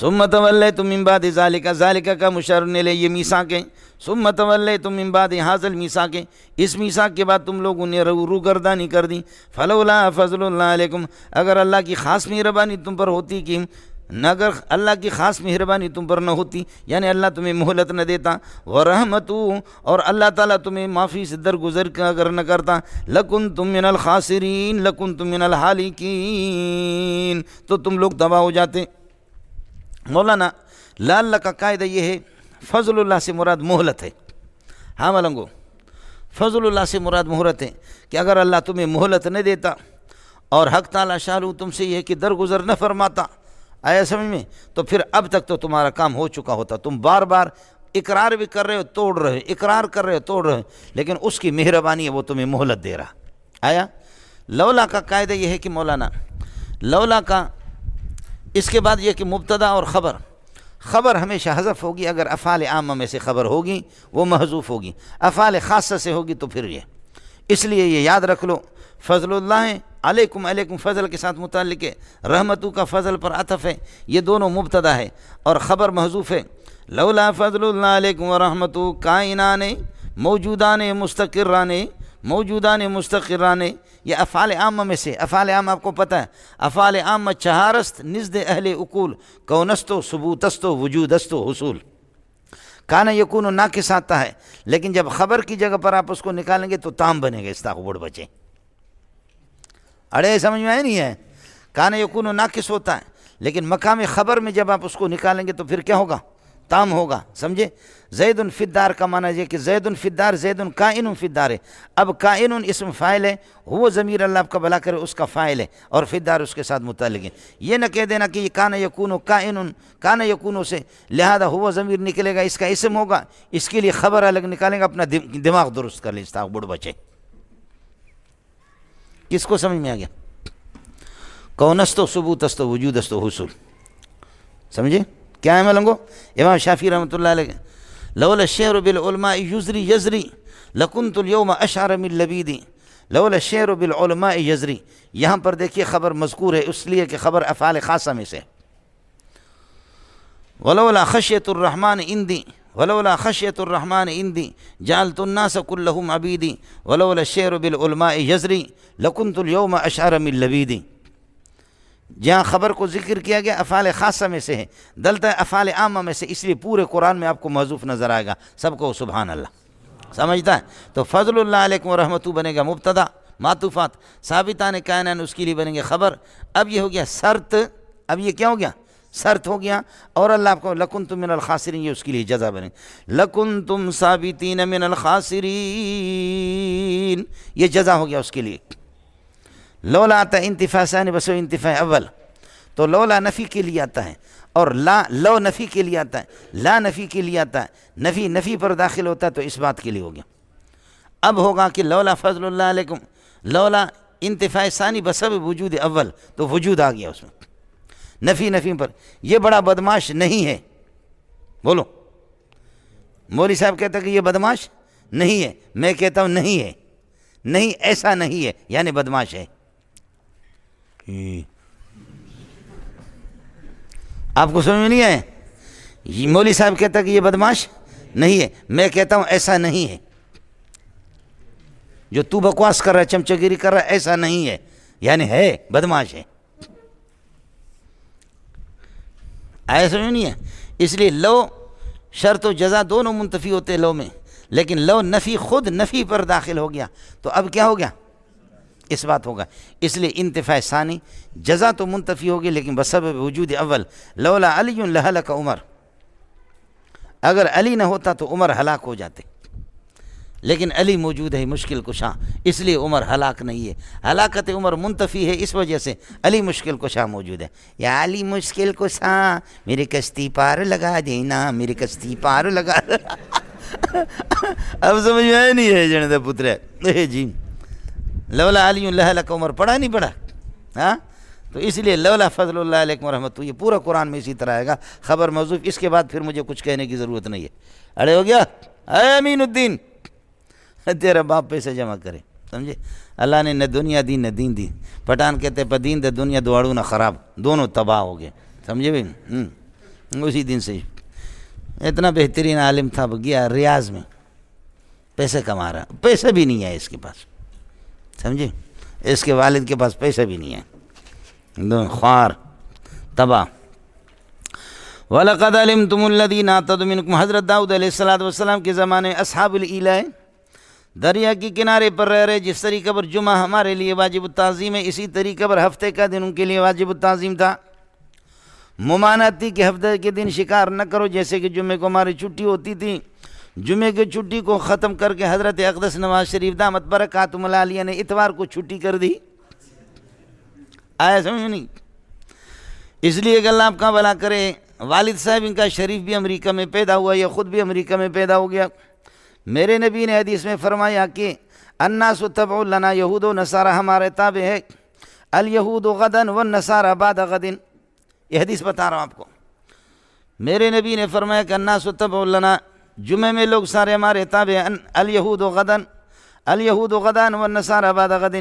ثم تولیتم من بعد ذالک، ذالک کا مشار الیہ، یہ میثاقیں، ثم تولیتم من بعد ھذا المیثاق، اس میثاق کے بعد تم لوگوں نے روگردانی کر دی، فلولا فضل اللہ علیکم، اگر اللہ کی خاص مہربانی تم پر ہوتی، کہ اگر اللہ کی خاص مہربانی تم پر نہ ہوتی، یعنی اللہ تمہیں مہلت نہ دیتا، ورحمتہ، اور اللہ تعالیٰ تمہیں معافی سے درگزر اگر نہ کرتا، لکنتم من الخاسرین، لکنتم من الہالکین، تو تم لوگ تباہ ہو جاتے۔ مولانا لعل کا قاعدہ یہ ہے، فضل اللہ سے مراد مہلت ہے۔ ہاں ملنگو، فضل اللہ سے مراد مہلت ہے، کہ اگر اللہ تمہیں مہلت نہ دیتا اور حق تعالیٰ شانہ تم سے یہ ہے کہ درگزر نہ فرماتا، آیا سمجھ میں، تو پھر اب تک تو تمہارا کام ہو چکا ہوتا۔ تم بار بار اقرار بھی کر رہے ہو، توڑ رہے، اقرار کر رہے ہو، توڑ رہے، لیکن اس کی مہربانی ہے، وہ تمہیں مہلت دے رہا۔ آیا لولا کا قاعدہ یہ ہے کہ مولانا لولا کا، اس کے بعد یہ کہ مبتدا اور خبر ہمیشہ حذف ہوگی، اگر افعال عامہ میں سے خبر ہوگی وہ محذوف ہوگی، افعال خاصہ سے ہوگی تو پھر یہ، اس لیے یہ یاد رکھ لو، فضل اللہ علیکم، علیکم فضل کے ساتھ متعلق ہے، رحمتو کا فضل پر عطف ہے، یہ دونوں مبتدا ہے اور خبر محذوف ہے۔ لولا فضل اللہ علیکم ورحمتو، کائنان، موجودان مستقران، یہ افعال عامہ میں سے، افعال عامہ آپ کو پتہ ہے، افعال عامہ چہارست نزد اہل عقول، کونستو، ثبوتستو، وجودستو، حصول، کانا یکون ناقص آتا ہے، لیکن جب خبر کی جگہ پر آپ اس کو نکالیں گے تو تام بنے گا، استاغبڑ بچے، اڑے سمجھ میں آئے نہیں ہے، کانا یکون ناقص ہوتا ہے، لیکن مقام خبر میں جب آپ اس کو نکالیں گے تو پھر کیا ہوگا؟ تام ہوگا، سمجھے؟ زید فی الدار کا معنی یہ کہ زید فی الدار، زید کائن فی الدار ہے، اب کائن اسم فاعل ہے، وہ ضمیر اللہ آپ کا بلا کرے اس کا فاعل ہے، اور فی الدار اس کے ساتھ متعلق ہے، یہ نہ کہہ دینا کہ یہ کان یکون کائن، کان یکون سے لہذا ہوا ضمیر نکلے گا، اس کا اسم ہوگا، اس کے لیے خبر الگ نکالیں گا، اپنا دماغ درست کر لیں، استاغبڑ بچے۔ کس کو سمجھ میں آ گیا؟ کونستو، ثبوتستو، وجودستو، حصول، سمجھے کیا ہے ملنگو؟ امام شافعی رحمۃ اللہ علیہ، لولا الشعر بالعلماء یزری لکنت اليوم اشعر من لبیدی، لولا الشعر بالعلماء یزری، یہاں پر دیکھیے خبر مذکور ہے، اس لیے کہ خبر افعال خاصہ میں سے، ولولا خشیت الرحمن عندی ولولا خشیت الرحمن عندی جعلت الناس كلهم عبیدی ولولا الشعر بالعلماء یزری لکنت اليوم اشعر من لبیدی۔ جہاں خبر کو ذکر کیا گیا افعال خاصہ میں سے ہے، دلتا ہے افعال عامہ میں سے، اس لیے پورے قرآن میں آپ کو محذوف نظر آئے گا، سب کو سبحان اللہ سمجھتا ہے۔ تو فضل اللہ علیکم ورحمتہ بنے گا مبتدا، معطوفات ثابتان کائنان اس کے لیے بنیں گے خبر۔ اب یہ ہو گیا شرط، اب یہ کیا ہو گیا؟ شرط ہو گیا۔ اور اللہ آپ کو لکنتم من الخاسرین، یہ اس کے لیے جزا بنے گا، لکنتم ثابتین من الخاسرین، یہ جزا ہو گیا اس کے لیے۔ لولا آتا ہے انتفاع ثانی بس انتفاع اول، تو لولا نفی کے لیے آتا ہے، اور لا لو نفی کے لیے آتا ہے، لا نفی کے لیے آتا ہے، نفی پر داخل ہوتا ہے تو اس بات کے لیے ہو گیا۔ اب ہوگا کہ لولا فضل اللہ علیکم، لولا انتفاع ثانی بسبب وجود اول، تو وجود آ گیا اس میں، نفی پر۔ یہ بڑا بدماش نہیں ہے، بولو۔ مولوی صاحب کہتا ہے کہ یہ بدماش نہیں ہے، میں کہتا ہوں نہیں ہے، نہیں ایسا نہیں ہے، یعنی بدماش ہے۔ آپ کو سمجھ میں نہیں آئے؟ مولوی صاحب کہتا ہے کہ یہ بدماش نہیں ہے، میں کہتا ہوں ایسا نہیں ہے، جو تو بکواس کر رہا ہے، چمچگیری کر رہا ہے، ایسا نہیں ہے، یعنی ہے بدماش ہے۔ آئے سمجھ نہیں ہے؟ اس لیے لو شرط و جزا دونوں منتفی ہوتے لو میں، لیکن لو نفی خود نفی پر داخل ہو گیا تو اب کیا ہو گیا؟ اس بات ہوگا۔ اس لیے انتفاع ثانی جزا تو منتفی ہوگی لیکن بسبب وجود اول، لولا علی لہلک عمر، اگر علی نہ ہوتا تو عمر ہلاک ہو جاتے، لیکن علی موجود ہے مشکل کشا، اس لیے عمر ہلاک نہیں ہے۔ ہلاکت عمر منتفی ہے، اس وجہ سے علی مشکل کشا موجود ہے۔ یا علی مشکل کشا میری کشتی پار لگا دینا، میری کشتی پار لگا اب سمجھ میں آیا نہیں ہے جنید پتر جی؟ لولا علی لہلک عمر پڑھا نہیں پڑھا؟ ہاں، تو اس لیے لولا فضل اللہ علیکم ورحمتہ، یہ پورا قرآن میں اسی طرح آئے گا، خبر موضوف۔ اس کے بعد پھر مجھے کچھ کہنے کی ضرورت نہیں ہے۔ اڑے ہو گیا؟ اے امین الدین، تیرا باپ پیسے جمع کرے، سمجھے؟ اللہ نے نہ دنیا دی نہ دین دی، پٹھان کہتے پہ دین دے دنیا دوڑو نہ خراب، دونوں تباہ ہو گئے، سمجھے بھائی؟ اسی دن سے اتنا بہترین عالم تھا، گیا ریاض میں پیسے کما رہا، پیسے بھی نہیں ہے اس کے پاس، سمجھے؟ اس کے والد کے پاس پیسے بھی نہیں ہے، خوار تباہ۔ وَلَقَدْ عَلِمْتُمُ الَّذِينَ اعْتَدُوا مِنْكُمْ، حضرت داؤد علیہ السلام کے زمانے اصحاب الایلہ، دریا کے کنارے پر رہ رہے، جس طریقے پر جمعہ ہمارے لیے واجب التعظیم ہے، اسی طریقے پر ہفتے کا دن ان کے لیے واجب التعظیم تھا۔ ممانعت تھی کہ ہفتے کے دن شکار نہ کرو، جیسے کہ جمعے کو ہماری چھٹی ہوتی تھی، جمعے کی چھٹی کو ختم کر کے حضرت اقدس نواز شریف دامت برکاتہم العالیہ نے اتوار کو چھٹی کر دی۔ آیا سمجھ نہیں؟ اس لیے کہ اللہ آپ کا بھلا کرے، والد صاحب ان کا شریف بھی امریکہ میں پیدا ہوا، یا خود بھی امریکہ میں پیدا ہو گیا۔ میرے نبی نے حدیث میں فرمایا کہ الناس تبع لنا، یہود و نصارہ ہمارے تابع ہے، الیہود غدن والنصارى بعد غد، یہ حدیث بتا رہا ہوں آپ کو۔ میرے نبی نے فرمایا کہ الناس تبع لنا، جمعے میں لوگ سارے ہمارے تابع ہیں، الیہود غدن والنصارى بعد غد،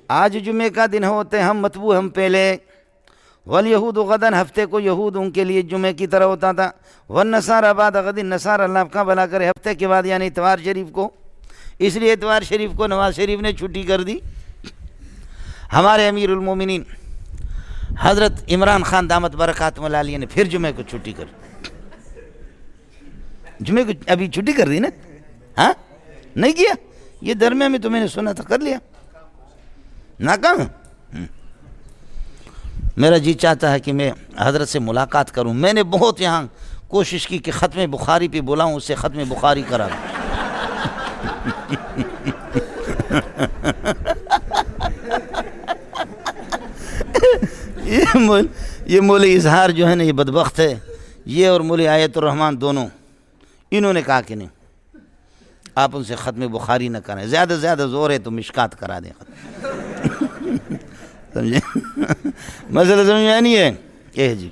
آج جمعے کا دن ہوتے ہم متبوع ہم پہلے، والیہود غدن، ہفتے کو یہود ان کے لیے جمعے کی طرح ہوتا تھا، والنصارى بعد غد، نصارى اللہ کا بھلا کرے ہفتے کے بعد یعنی اتوار شریف کو، اس لیے اتوار شریف کو نواز شریف نے چھٹی کر دی۔ ہمارے امیر المومنین حضرت عمران خان دامت برکاتہم العالیہ نے پھر جمعے کو چھٹی کر، جمعے کو ابھی چھٹی کر دی نا؟ ہاں نہیں کیا؟ یہ درمیان میں تو میں نے سنا تھا کر لیا، ناکام۔ میرا جی چاہتا ہے کہ میں حضرت سے ملاقات کروں، میں نے بہت یہاں کوشش کی کہ ختم بخاری پہ بلاؤں، اس سے ختم بخاری کرا دوں۔ یہ مولی اظہار جو ہے نا، یہ بدبخت ہے، یہ اور مولی آیت الرحمن دونوں، انہوں نے کہا کہ نہیں آپ ان سے ختم بخاری نہ کریں، زیادہ سے زیادہ زور ہے تو مشکات کرا دیں، سمجھے؟ مسئلہ سمجھ میں نہیں ہے؟ یہ جی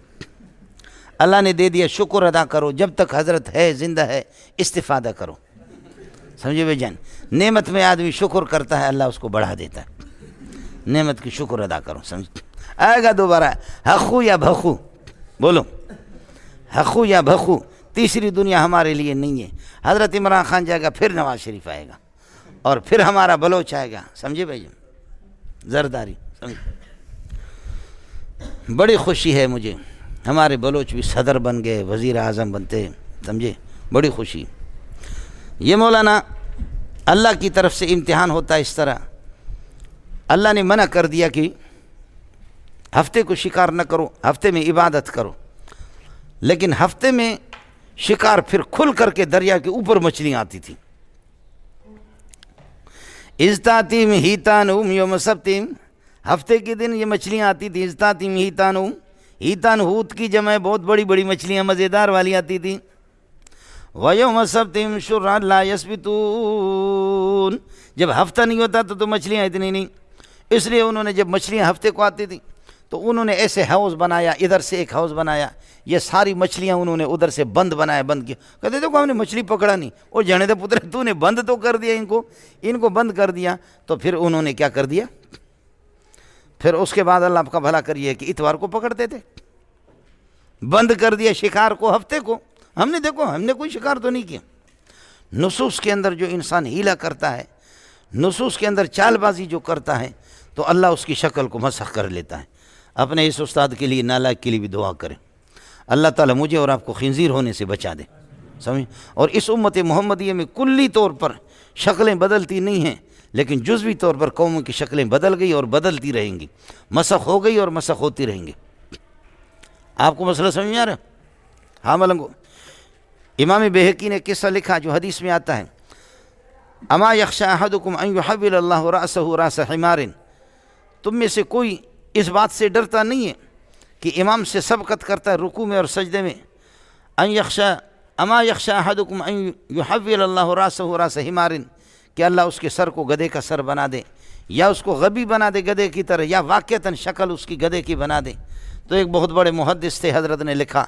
اللہ نے دے دیا، شکر ادا کرو، جب تک حضرت ہے زندہ ہے استفادہ کرو، سمجھے بھائی جان؟ نعمت میں آدمی شکر کرتا ہے، اللہ اس کو بڑھا دیتا ہے، نعمت کی شکر ادا کرو، سمجھ؟ آئے گا دوبارہ، حقو یا بھخو، بولو حقو یا بھقو، تیسری دنیا ہمارے لیے نہیں ہے۔ حضرت عمران خان جائے گا، پھر نواز شریف آئے گا، اور پھر ہمارا بلوچ آئے گا، سمجھے بھائی جان، زرداری سمجھے۔ بڑی خوشی ہے مجھے، ہمارے بلوچ بھی صدر بن گئے، وزیر اعظم بنتے، سمجھے، بڑی خوشی۔ یہ مولانا اللہ کی طرف سے امتحان ہوتا ہے اس طرح۔ اللہ نے منع کر دیا کہ ہفتے کو شکار نہ کرو، ہفتے میں عبادت کرو، لیکن ہفتے میں شکار پھر کھل کر کے دریا کے اوپر مچھلیاں آتی تھیں۔ ازتاتیم ہیتانوم یوم سبتیم، ہفتے کے دن یہ مچھلیاں آتی تھیں۔ ازتاتیم ہیتانوم، ہیتان ہوت کی جمع، بہت بڑی بڑی مچھلیاں مزیدار والی آتی تھیں۔ وَيَوْمَ سَبْتِهِمْ شُرًّا لَا يَسْبِتُونَ، جب ہفتہ نہیں ہوتا تو مچھلیاں اتنی نہیں، اس لیے انہوں نے جب مچھلیاں ہفتے کو آتی تھیں تو انہوں نے ایسے حوض بنایا، ادھر سے ایک حوض بنایا، یہ ساری مچھلیاں انہوں نے ادھر سے بند بنایا، بند کیا۔ کہتے دیکھو ہم نے مچھلی پکڑا نہیں، اور جانے دے پتر تو نے بند تو کر دیا، ان کو بند کر دیا۔ تو پھر انہوں نے کیا کر دیا، پھر اس کے بعد اللہ آپ کا بھلا کریے کہ اتوار کو پکڑتے تھے، بند کر دیا شکار کو ہفتے کو۔ ہم نے دیکھو ہم نے کوئی شکار تو نہیں کیا۔ نصوص کے اندر جو انسان ہیلا کرتا ہے، نصوص کے اندر چال بازی جو کرتا ہے، تو اللہ اس کی شکل کو مسخ کر لیتا ہے۔ اپنے اس استاد کے لیے، نالائق کے لیے بھی دعا کریں، اللہ تعالیٰ مجھے اور آپ کو خنزیر ہونے سے بچا دے، سمجھ۔ اور اس امت محمدیہ میں کلی طور پر شکلیں بدلتی نہیں ہیں، لیکن جزوی طور پر قوموں کی شکلیں بدل گئی اور بدلتی رہیں گی، مسخ ہو گئی اور مسخ ہوتی رہیں گی۔ آپ کو مسئلہ سمجھ میں آ رہا ہے؟ ہاں ملنگو، امام بہقی نے قصہ لکھا جو حدیث میں آتا ہے، اما یخشى احدکم ان یحول اللہ رأسہ رأس حمار، تم میں سے کوئی اس بات سے ڈرتا نہیں ہے کہ امام سے سبقت کرتا ہے رکوع میں اور سجدے میں، اما یخشى احدکم ان یحول اللہ رأسہ رأس حمار، کہ اللہ اس کے سر کو گدھے کا سر بنا دے، یا اس کو غبی بنا دے گدھے کی طرح، یا واقعتاً شکل اس کی گدھے کی بنا دے۔ تو ایک بہت بڑے محدث تھے، حضرت نے لکھا،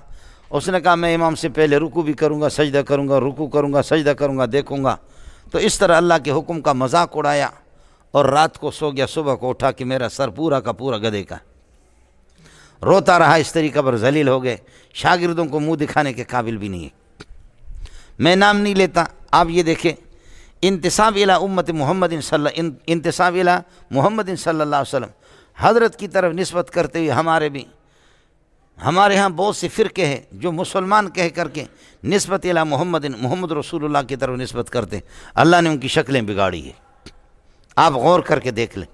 اس نے کہا میں امام سے پہلے رکوع بھی کروں گا، سجدہ کروں گا، رکوع کروں گا، سجدہ کروں گا، دیکھوں گا۔ تو اس طرح اللہ کے حکم کا مذاق اڑایا، اور رات کو سو گیا، صبح کو اٹھا کہ میرا سر پورا کا پورا گدھے کا، روتا رہا، اس طریقے پر ذلیل ہو گئے، شاگردوں کو منہ دکھانے کے قابل بھی نہیں ہے۔ میں نام نہیں لیتا، آپ یہ دیکھیں، انتساب الی امت محمد انتساب الی محمد صلی اللہ علیہ وسلم، حضرت کی طرف نسبت کرتے ہوئے ہمارے ہاں بہت سے فرقے ہیں جو مسلمان کہہ کر کے نسبت الی محمد رسول اللہ کی طرف نسبت کرتے، اللہ نے ان کی شکلیں بگاڑی ہے۔ آپ غور کر کے دیکھ لیں،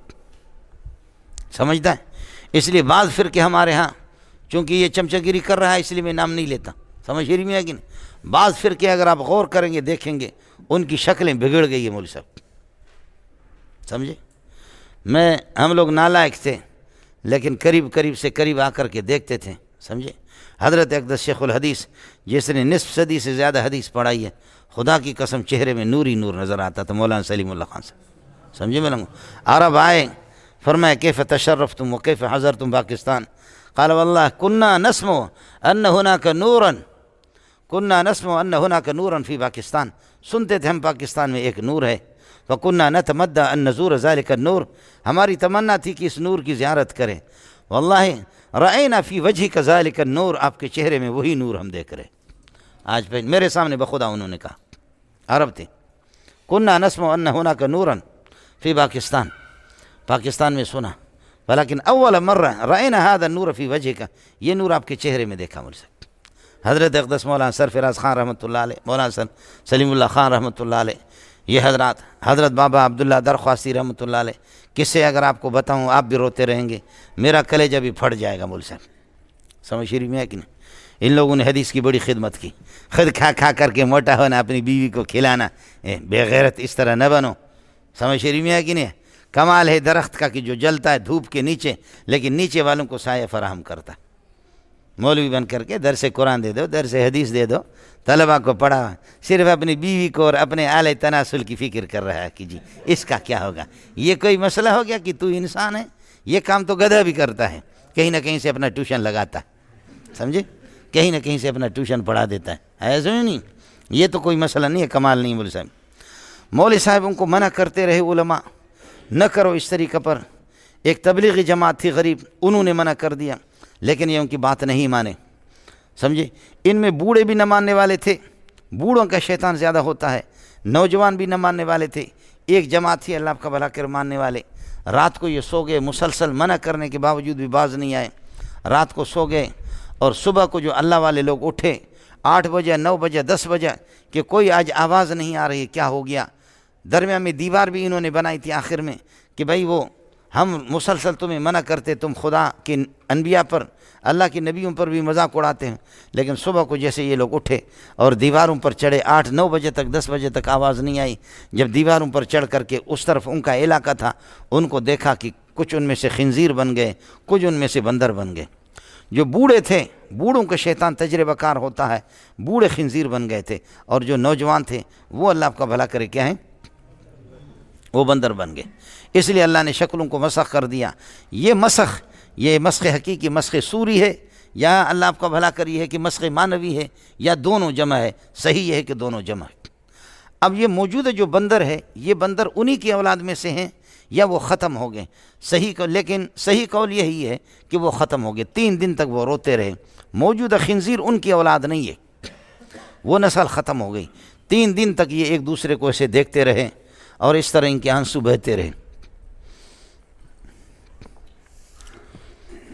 سمجھتا ہے؟ اس لیے بعض فرقے ہمارے ہاں، چونکہ یہ چمچگیری کر رہا ہے اس لیے میں نام نہیں لیتا، سمجھ رہی میں ہے کہ نہیں؟ بعض فرقے اگر آپ غور کریں گے دیکھیں گے ان کی شکلیں بگڑ گئی ہے مولوی صاحب، سمجھے؟ ہم لوگ نالائق تھے، لیکن قریب سے قریب آ کر کے دیکھتے تھے، سمجھے؟ حضرت اقدس شیخ الحدیث جس نے نصف صدی سے زیادہ حدیث پڑھائی ہے، خدا کی قسم چہرے میں نور ہی نور نظر آتا تھا مولانا سلیم اللہ خان صاحب، سمجھے ملنگو؟ عرب آئے، فرمایا کیف تشرفتم وکیف حضرتم پاکستان، قال واللہ کننا نسمع ان ہناک نورا فی پاکستان، سنتے تھے ہم پاکستان میں ایک نور ہے، فکننا نتمدى ان نزور ذلك النور، ہماری تمنا تھی کہ اس نور کی زیارت کریں، واللہ رأینا فی وجہک ذلك النور، آپ کے چہرے میں وہی نور ہم دیکھ رہے۔ آج پہ میرے سامنے بخدا انہوں نے کہا، عرب تھے، کننا نسمع ان هناك نورا فی پاکستان میں سنا، ولیکن اول مرہ رأینا هذا النور فی وجہک، یہ نور آپ کے چہرے میں دیکھا مجھ سے۔ حضرت اقدس مولانا سرفراز خان رحمۃ اللہ علیہ، مولانا سلیم اللہ خان رحمۃ اللہ علیہ، یہ حضرت بابا عبداللہ درخواستی رحمۃ اللہ علیہ، قصے اگر آپ کو بتاؤں آپ بھی روتے رہیں گے، میرا کلیجہ بھی پھٹ جائے گا مولوی صاحب، سمجھ شریف میں ہے کہ نہیں؟ ان لوگوں نے حدیث کی بڑی خدمت کی، خود کھا کر کے موٹا ہونا، اپنی بیوی کو کھلانا، بے غیرت اس طرح نہ بنو، سمجھ شریف میں ہے کہ نہیں؟ کمال ہے درخت کا کہ جو جلتا ہے دھوپ کے نیچے، لیکن نیچے والوں کو سایہ فراہم کرتا ہے۔ مولوی بن کر کے درس قرآن دے دو، درس حدیث دے دو، طلبہ کو پڑھا، صرف اپنی بیوی کو اور اپنے اعلی تناسل کی فکر کر رہا ہے کہ جی اس کا کیا ہوگا۔ یہ کوئی مسئلہ ہو گیا کہ تو انسان ہے؟ یہ کام تو گدھا بھی کرتا ہے، کہیں نہ کہیں سے اپنا ٹیوشن لگاتا ہے، سمجھے؟ کہیں نہ کہیں سے اپنا ٹیوشن پڑھا دیتا ہے، ایسا ہی نہیں؟ یہ تو کوئی مسئلہ نہیں ہے، کمال نہیں مولوی صاحب۔ مولوی صاحب ان کو منع کرتے رہے علماء، نہ کرو اس طریقے پر۔ ایک تبلیغی جماعت تھی غریب، انہوں نے منع کر دیا، لیکن یہ ان کی بات نہیں مانے، سمجھے؟ ان میں بوڑھے بھی نہ ماننے والے تھے، بوڑھوں کا شیطان زیادہ ہوتا ہے، نوجوان بھی نہ ماننے والے تھے، ایک جماعت تھی اللہ کا بھلا کر ماننے والے۔ رات کو یہ سو گئے، مسلسل منع کرنے کے باوجود بھی باز نہیں آئے، رات کو سو گئے، اور صبح کو جو اللہ والے لوگ اٹھے 8 بجے 9 بجے 10 بجے کہ کوئی آج آواز نہیں آ رہی، کیا ہو گیا؟ درمیان میں دیوار بھی انہوں نے بنائی تھی آخر میں کہ بھائی وہ ہم مسلسل تمہیں منع کرتے، تم خدا کے انبیاء پر اللہ کے نبیوں پر بھی مذاق اڑاتے ہیں، لیکن صبح کو جیسے یہ لوگ اٹھے اور دیواروں پر چڑھے 8 9 بجے تک 10 بجے تک آواز نہیں آئی، جب دیواروں پر چڑھ کر کے اس طرف ان کا علاقہ تھا، ان کو دیکھا کہ کچھ ان میں سے خنزیر بن گئے، کچھ ان میں سے بندر بن گئے۔ جو بوڑھے تھے، بوڑھوں کا شیطان تجربہ کار ہوتا ہے، بوڑھے خنزیر بن گئے تھے، اور جو نوجوان تھے وہ اللہ آپ کا بھلا کرے کیا ہیں، وہ بندر بن گئے۔ اس لیے اللہ نے شکلوں کو مسخ کر دیا۔ یہ مسخ حقیقی مسخ صوری ہے، یا اللہ آپ کا بھلا کری ہے کہ مسخ معنوی ہے، یا دونوں جمع ہے؟ صحیح یہ ہے کہ دونوں جمع ہے۔ اب یہ موجودہ جو بندر ہے، یہ بندر انہی کی اولاد میں سے ہیں یا وہ ختم ہو گئے؟ لیکن صحیح قول یہی ہے کہ وہ ختم ہو گئے۔ 3 دن تک وہ روتے رہے۔ موجودہ خنزیر ان کی اولاد نہیں ہے، وہ نسل ختم ہو گئی۔ 3 دن تک یہ ایک دوسرے کو ایسے دیکھتے رہے اور اس طرح ان کے آنسو بہتے رہے۔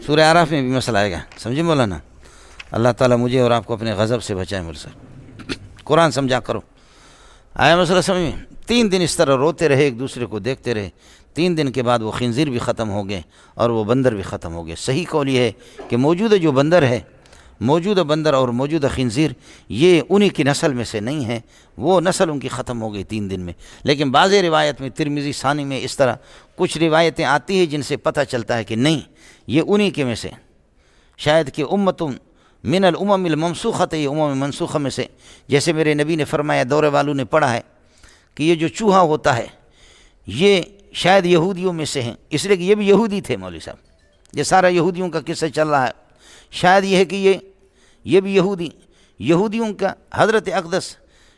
سورہ اعراف میں بھی مسئلہ آئے گا، سمجھے مولانا؟ اللہ تعالیٰ مجھے اور آپ کو اپنے غضب سے بچائے۔ مول صاحب قرآن سمجھا کرو، آیا مسئلہ سمجھ میں؟ 3 دن اس طرح روتے رہے، ایک دوسرے کو دیکھتے رہے۔ 3 دن کے بعد وہ خنزیر بھی ختم ہو گئے اور وہ بندر بھی ختم ہو گئے۔ صحیح قول یہ ہے کہ موجودہ جو بندر ہے، موجودہ بندر اور موجودہ خنزیر، یہ انہی کی نسل میں سے نہیں ہے، وہ نسل ان کی ختم ہو گئی 3 دن میں۔ لیکن بعض روایت میں ترمذی ثانی میں اس طرح کچھ روایتیں آتی ہیں جن سے پتہ چلتا ہے کہ نہیں، یہ انہی کے میں سے، شاید کہ امت من الامم الممسوخۃ، یہ امم منسوخہ میں سے، جیسے میرے نبی نے فرمایا، دورے والوں نے پڑھا ہے کہ یہ جو چوہا ہوتا ہے یہ شاید یہودیوں میں سے ہیں، اس لیے کہ یہ بھی یہودی تھے مولوی صاحب، یہ سارا یہودیوں کا قصہ چل رہا ہے۔ شاید یہ ہے کہ یہ بھی یہودیوں کا حضرت اقدس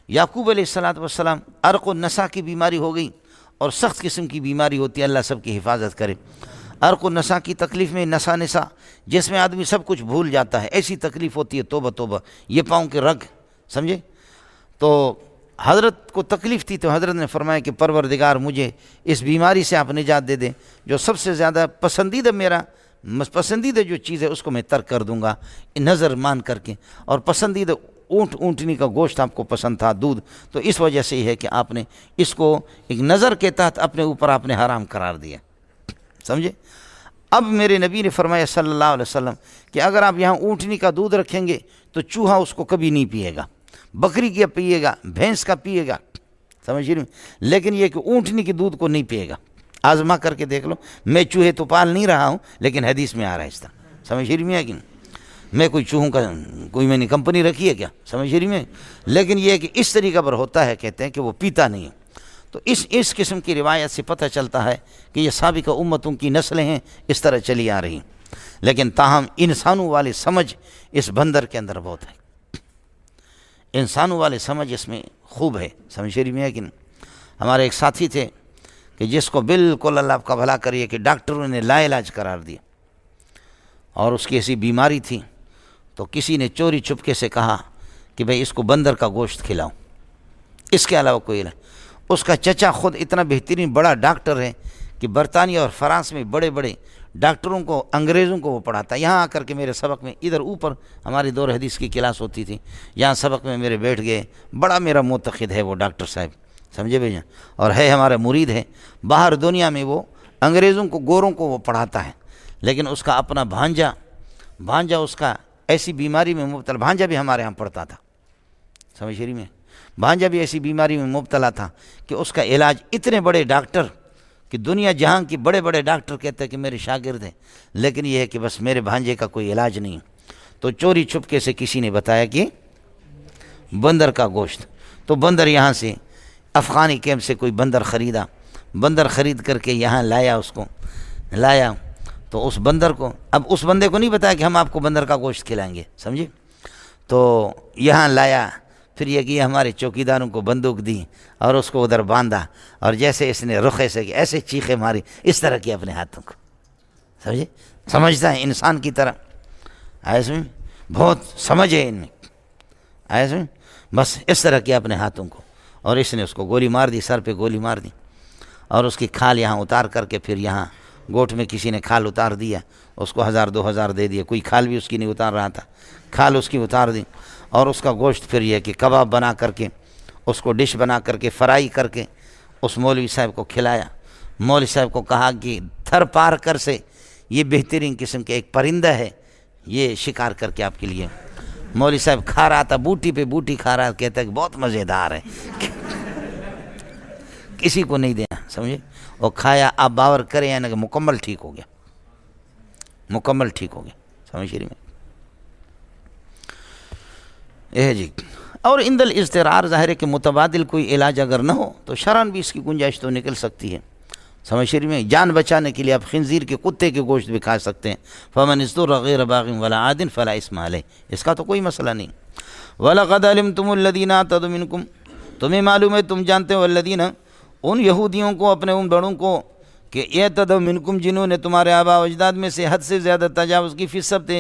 یعقوب علیہ السلام عرق النسا کی بیماری ہو گئی، اور سخت قسم کی بیماری ہوتی ہے، اللہ سب کی حفاظت کرے۔ عرق النسا کی تکلیف میں نسا جس میں آدمی سب کچھ بھول جاتا ہے، ایسی تکلیف ہوتی ہے، توبہ توبہ، یہ پاؤں کے رگ، سمجھے؟ تو حضرت کو تکلیف تھی، تو حضرت نے فرمایا کہ پروردگار مجھے اس بیماری سے آپ نجات دے دیں، جو سب سے زیادہ پسندیدہ جو چیز ہے اس کو میں ترک کر دوں گا نظر مان کر کے، اور پسندیدہ اونٹنی کا گوشت آپ کو پسند تھا، دودھ، تو اس وجہ سے یہ ہے کہ آپ نے اس کو ایک نظر کے تحت اپنے اوپر آپ نے حرام قرار دیا، سمجھے؟ اب میرے نبی نے فرمایا صلی اللہ علیہ وسلم کہ اگر آپ یہاں اونٹنی کا دودھ رکھیں گے تو چوہا اس کو کبھی نہیں پیے گا، بکری کا پیے گا، بھینس کا پیے گا، سمجھ رہے ہیں؟ لیکن یہ کہ اونٹنی کے دودھ کو نہیں پیے گا۔ آزما کر کے دیکھ لو، میں چوہے تو پال نہیں رہا ہوں، لیکن حدیث میں آ رہا ہے اس طرح، سمجھ رہی میں؟ کہ میں کوئی چوہوں کا میں نے کمپنی رکھی ہے کیا، سمجھ رہی میں؟ لیکن یہ کہ اس طریقہ پر ہوتا ہے، کہتے ہیں کہ وہ پیتا نہیں ہے۔ تو اس قسم کی روایت سے پتہ چلتا ہے کہ یہ سابقہ امتوں کی نسلیں ہیں، اس طرح چلی آ رہی ہیں۔ لیکن تاہم انسانوں والے سمجھ اس بندر کے اندر بہت ہے، انسانوں والے سمجھ اس میں خوب ہے، سمجھ رہی میں؟ کہ ہمارے ایک ساتھی تھے کہ جس کو بالکل اللہ آپ کا بھلا کریے کہ ڈاکٹروں نے لا علاج قرار دیا، اور اس کی ایسی بیماری تھی، تو کسی نے چوری چپکے سے کہا کہ بھئی اس کو بندر کا گوشت کھلاؤ، اس کے علاوہ کوئی علاج۔ اس کا چچا خود اتنا بہترین بڑا ڈاکٹر ہے کہ برطانیہ اور فرانس میں بڑے بڑے ڈاکٹروں کو، انگریزوں کو وہ پڑھاتا ہے۔ یہاں آ کر کے میرے سبق میں، ادھر اوپر ہماری دور حدیث کی کلاس ہوتی تھی، یہاں سبق میں میرے بیٹھ گئے، بڑا میرا معتقد ہے وہ ڈاکٹر صاحب، سمجھے بھائی، اور ہے ہمارا مرید ہے۔ باہر دنیا میں وہ انگریزوں کو، گوروں کو وہ پڑھاتا ہے، لیکن اس کا اپنا بھانجا اس کا ایسی بیماری میں مبتلا، بھانجا بھی ہمارے ہاں پڑھتا تھا، سمجھ رہی میں؟ بھانجا بھی ایسی بیماری میں مبتلا تھا کہ اس کا علاج اتنے بڑے ڈاکٹر کہ دنیا جہاں کی بڑے بڑے ڈاکٹر کہتے ہیں کہ میرے شاگرد ہیں، لیکن یہ ہے کہ بس میرے بھانجے کا کوئی علاج نہیں۔ تو چوری چھپکے سے کسی نے بتایا کہ بندر کا گوشت، تو بندر یہاں سے افغانی کیمپ سے کوئی بندر خریدا، بندر خرید کر کے یہاں لایا، اس کو لایا، تو اس بندر کو، اب اس بندے کو نہیں بتایا کہ ہم آپ کو بندر کا گوشت کھلائیں گے، سمجھے؟ تو یہاں لایا، پھر یہ کہ ہمارے چوکیداروں کو بندوق دی اور اس کو ادھر باندھا، اور جیسے اس نے رخے سے ایسے چیخیں ماری، اس طرح کی اپنے ہاتھوں کو، سمجھے؟ سمجھتا ہے انسان کی طرح، اس میں بہت سمجھ ہے ان میں، ایسے بس اس طرح کیا اپنے ہاتھوں کو، اور اس نے اس کو گولی مار دی، سر پہ گولی مار دی، اور اس کی کھال یہاں اتار کر کے پھر یہاں گوٹ میں کسی نے کھال اتار دیا، اس کو 1000-2000 دے دیا، کوئی کھال بھی اس کی نہیں اتار رہا تھا، کھال اس کی اتار دی، اور اس کا گوشت پھر یہ کہ کباب بنا کر کے اس کو ڈش بنا کر کے فرائی کر کے اس مولوی صاحب کو کھلایا۔ مولوی صاحب کو کہا کہ تھر پار کر سے یہ بہترین قسم کے ایک پرندہ ہے، یہ شکار کر کے آپ کے لیے۔ مولوی صاحب کھا رہا تھا، بوٹی پہ بوٹی کھا رہا، کہتا ہے کہ بہت مزیدار ہے، کسی کو نہیں دینا، سمجھے؟ وہ کھایا، آپ باور کریں یعنی کہ مکمل ٹھیک ہو گیا، مکمل ٹھیک ہو گیا، سمجھ شریف میں یہ جی۔ اور عند الاضطرار ظاہر ہے کہ متبادل کوئی علاج اگر نہ ہو تو شرعاً بھی اس کی گنجائش تو نکل سکتی ہے، سمجھ شریف میں۔ جان بچانے کے لیے آپ خنزیر کے کتے کے گوشت بھی کھا سکتے ہیں، فمن اضطر غیر باغ ولا عاد فلا اثم علیہ، اس کا تو کوئی مسئلہ نہیں۔ وَلَقَدْ عَلِمْتُمُ الَّذِينَ اعْتَدُوا مِنْكُمْ، تمہیں معلوم ہے، تم جانتے ہو، الذین، ان یہودیوں کو، اپنے ان بڑوں کو، کہ اعتدوا منکم، جنہوں نے تمہارے آباء و اجداد میں سے حد سے زیادہ تجاوز کی، فی السبت،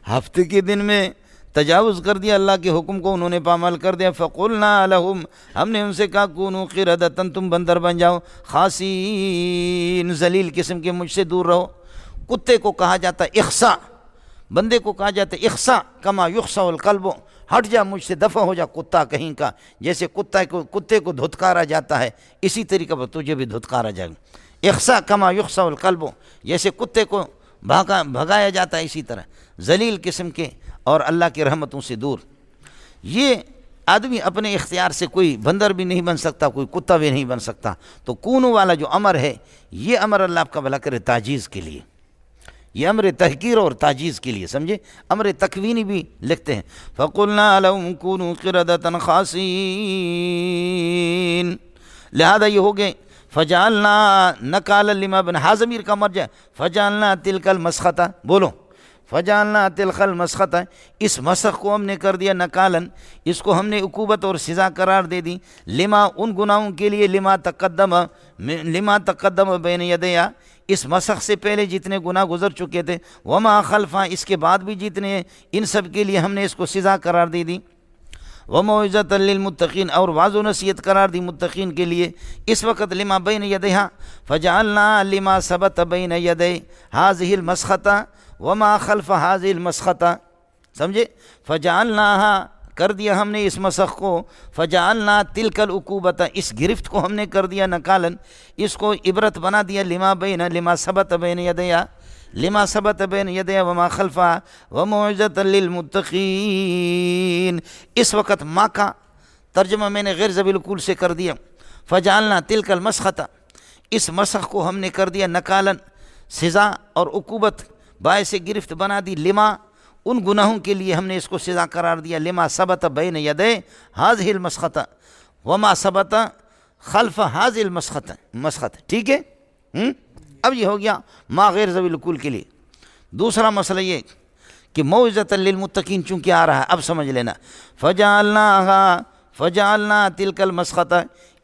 ہفتے کے دن میں تجاوز کر دیا، اللہ کے حکم کو انہوں نے پامال کر دیا۔ فَقُلْنَا لَهُمْ، ہم نے ان سے کہا، کونوا قردۃ، تم بندر بن جاؤ، خاسین، ذلیل قسم کے، مجھ سے دور رہو۔ کتے کو کہا جاتا ہے اخسا، بندے کو کہا جاتا ہے اخسا، کما یخسا القلب، ہٹ جا مجھ سے، دفع ہو جا کتا کہیں کا، جیسے کتے کو دھتکارا جاتا ہے اسی طریقے پر تجھے بھی دھتکارا جائے گا۔ اخسا کما یخسا القلب، جیسے کتے کو بھگایا جاتا ہے اسی طرح، ذلیل قسم کے اور اللہ کی رحمتوں سے دور۔ یہ آدمی اپنے اختیار سے کوئی بندر بھی نہیں بن سکتا، کوئی کتا بھی نہیں بن سکتا۔ تو کونو والا جو امر ہے، یہ امر اللہ آپ کا بھلا کرے تعجیز کے لیے، یہ امر تحقیر اور تعجیز کے لیے، سمجھے؟ امر تکوینی بھی لکھتے ہیں، فَقُلْنَا لَهُمْ كُونُوا قِرَدَةً خَاسِئِينَ، لہذا یہ ہو گئے، فَجَعَلْنَا نَكَالًا لِمَا بَيْنَ، ہا ضمیر کا مرجع، فَجَعَلْنَا تِلْكَ الْمَسْخَةَ، بولو، فَجَعَلْنَا تِلْكَ الْمَسْخَةَ، اس مسخ کو ہم نے کر دیا نکالن، اس کو ہم نے عقوبت اور سزا قرار دے دی، لما، ان گناہوں کے لیے، لما تقدم بین یدیا، اس مسخ سے پہلے جتنے گناہ گزر چکے تھے، وما خلفا، اس کے بعد بھی جتنے ہیں، ان سب کے لیے ہم نے اس کو سزا قرار دے دی، وموعظۃ للمتقین، اور واضح و نصیحت قرار دی متقین کے لیے۔ اس وقت لما بین یدیہا، فجعلنا لما ثبت بین یدی ہذہ المسخۃ وما خلف ہذہ المسخۃ، سمجھے؟ فجعلناہا، کر دیا ہم نے اس مسخ کو، فجعلنا تلک العقوبۃ، اس گرفت کو ہم نے کر دیا نکالن، اس کو عبرت بنا دیا، لما ثبت بین یدیا، لما ثبت بین یدیا وما خلفا وموعظۃ للمتقین۔ اس وقت ما کا ترجمہ میں نے غیر ذوی العقول سے کر دیا، فجعلنا تلک المسخۃ، اس مسخ کو ہم نے کر دیا نکالن، سزا اور عقوبت، باعث گرفت بنا دی، لما، ان گناہوں کے لیے ہم نے اس کو سزا قرار دیا، لما ثبت بین یدی ہذہ المسخۃ وما ثبت خلف ہذہ المسخۃ، ٹھیک ہے؟ اب یہ ہو گیا ما غیر ذوی العقول کے لیے۔ دوسرا مسئلہ یہ کہ موعظۃ للمتقین چونکہ آ رہا ہے، اب سمجھ لینا، فجعلنا تلک المسخۃ،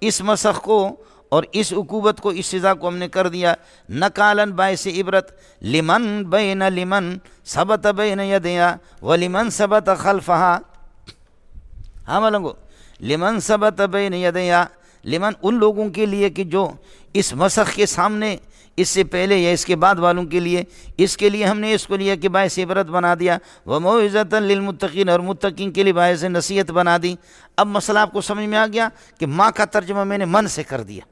اس مسخ کو اور اس عقوبت کو، اس سزا کو ہم نے کر دیا نکالن، باعث عبرت، لمن ثبت بین یدیا ولمن ثبت خلفہا، ہاں ملنگو، لمن ثبت بین یدیا، لمن، ان لوگوں کے لیے کہ جو اس مسخ کے سامنے، اس سے پہلے یا اس کے بعد والوں کے لیے، اس کے لیے ہم نے اس کو لیا کہ باعث عبرت بنا دیا، وموعظۃ للمتقین، اور متقین کے لیے باعث نصیحت بنا دی۔ اب مسئلہ آپ کو سمجھ میں آ گیا کہ ماں کا ترجمہ میں نے من سے کر دیا،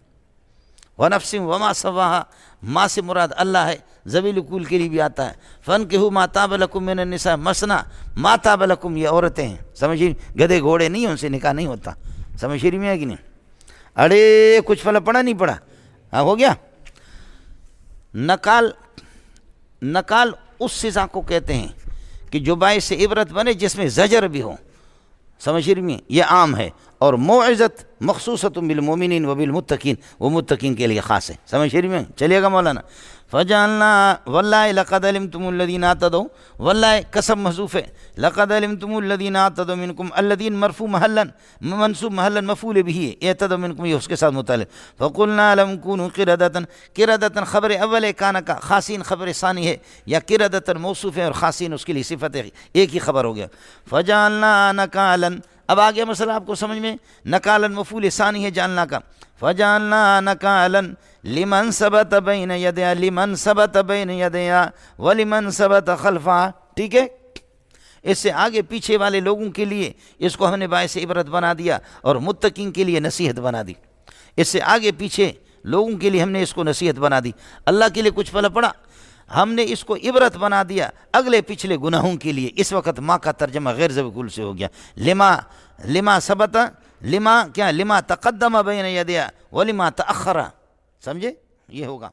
وَنَفْسٍ وَمَا سَوَّاهَا، ماں سے مراد اللہ ہے، ذوی العقول کے لیے بھی آتا ہے، فَانكِحُوا مَا طَابَ لَكُم مِّنَ النِّسَاءِ مَثْنَىٰ مَا طَابَ لَكُم، یہ عورتیں ہیں، سمجھیے؟ گدھے گھوڑے نہیں ہیں، ان سے نکاح نہیں ہوتا، سمجھ شریف میں ہے کہ نہیں؟ اڑے کچھ پھلا پڑھا نہیں پڑھا، ہاں ہو گیا۔ نکال اس سزا کو کہتے ہیں کہ جو باعث عبرت بنے، جس میں زجر بھی ہو، سمجھ رہی میں؟ یہ عام ہے، اور موعظت مخصوصۃ بالمؤمنین و بالمتقین، وہ متقین کے لیے خاص ہے، سمجھ رہی میں؟ چلیے گا مولانا، فجعلنا واللہ لقد علمتم الذین اعتدوا، واللہ قسم محذوف ہے، لقد علمتم الذین اعتدوا منکم، الذین مرفوع محلا منصوب محلا مفعول به ہے، اعتدوا منکم یہ اس کے ساتھ متعلق، فقلنا لم كونوا قردة، قردة خبر اول ہے کانا کا، خاسین خبر ثانی ہے، یا قردة موصوف ہے اور خاسین اس کے لیے صفت ہے، ایک ہی خبر ہو گیا۔ فجعلنا نکالا، اب آگیا مسئلہ آپ کو سمجھ میں، نکالا مفعول ثانی ہے جعلنا کا، فجعلنا نکالا لمن ثبت بین یدیا، لمن ثبت بین یدیا ولمن ثبت خلفا، ٹھیک ہے، اس سے آگے پیچھے والے لوگوں کے لیے اس کو ہم نے باعث عبرت بنا دیا اور متقین کے لیے نصیحت بنا دی، اس سے آگے پیچھے لوگوں کے لیے ہم نے اس کو نصیحت بنا دی، اللہ کے لیے کچھ پھل پڑا، ہم نے اس کو عبرت بنا دیا اگلے پچھلے گناہوں کے لیے۔ اس وقت ماں کا ترجمہ غیر ضبط سے ہو گیا، لما ثبت، لما کیا، لما تقدم بین یدیا ولما تأخر، سمجھے، یہ ہوگا۔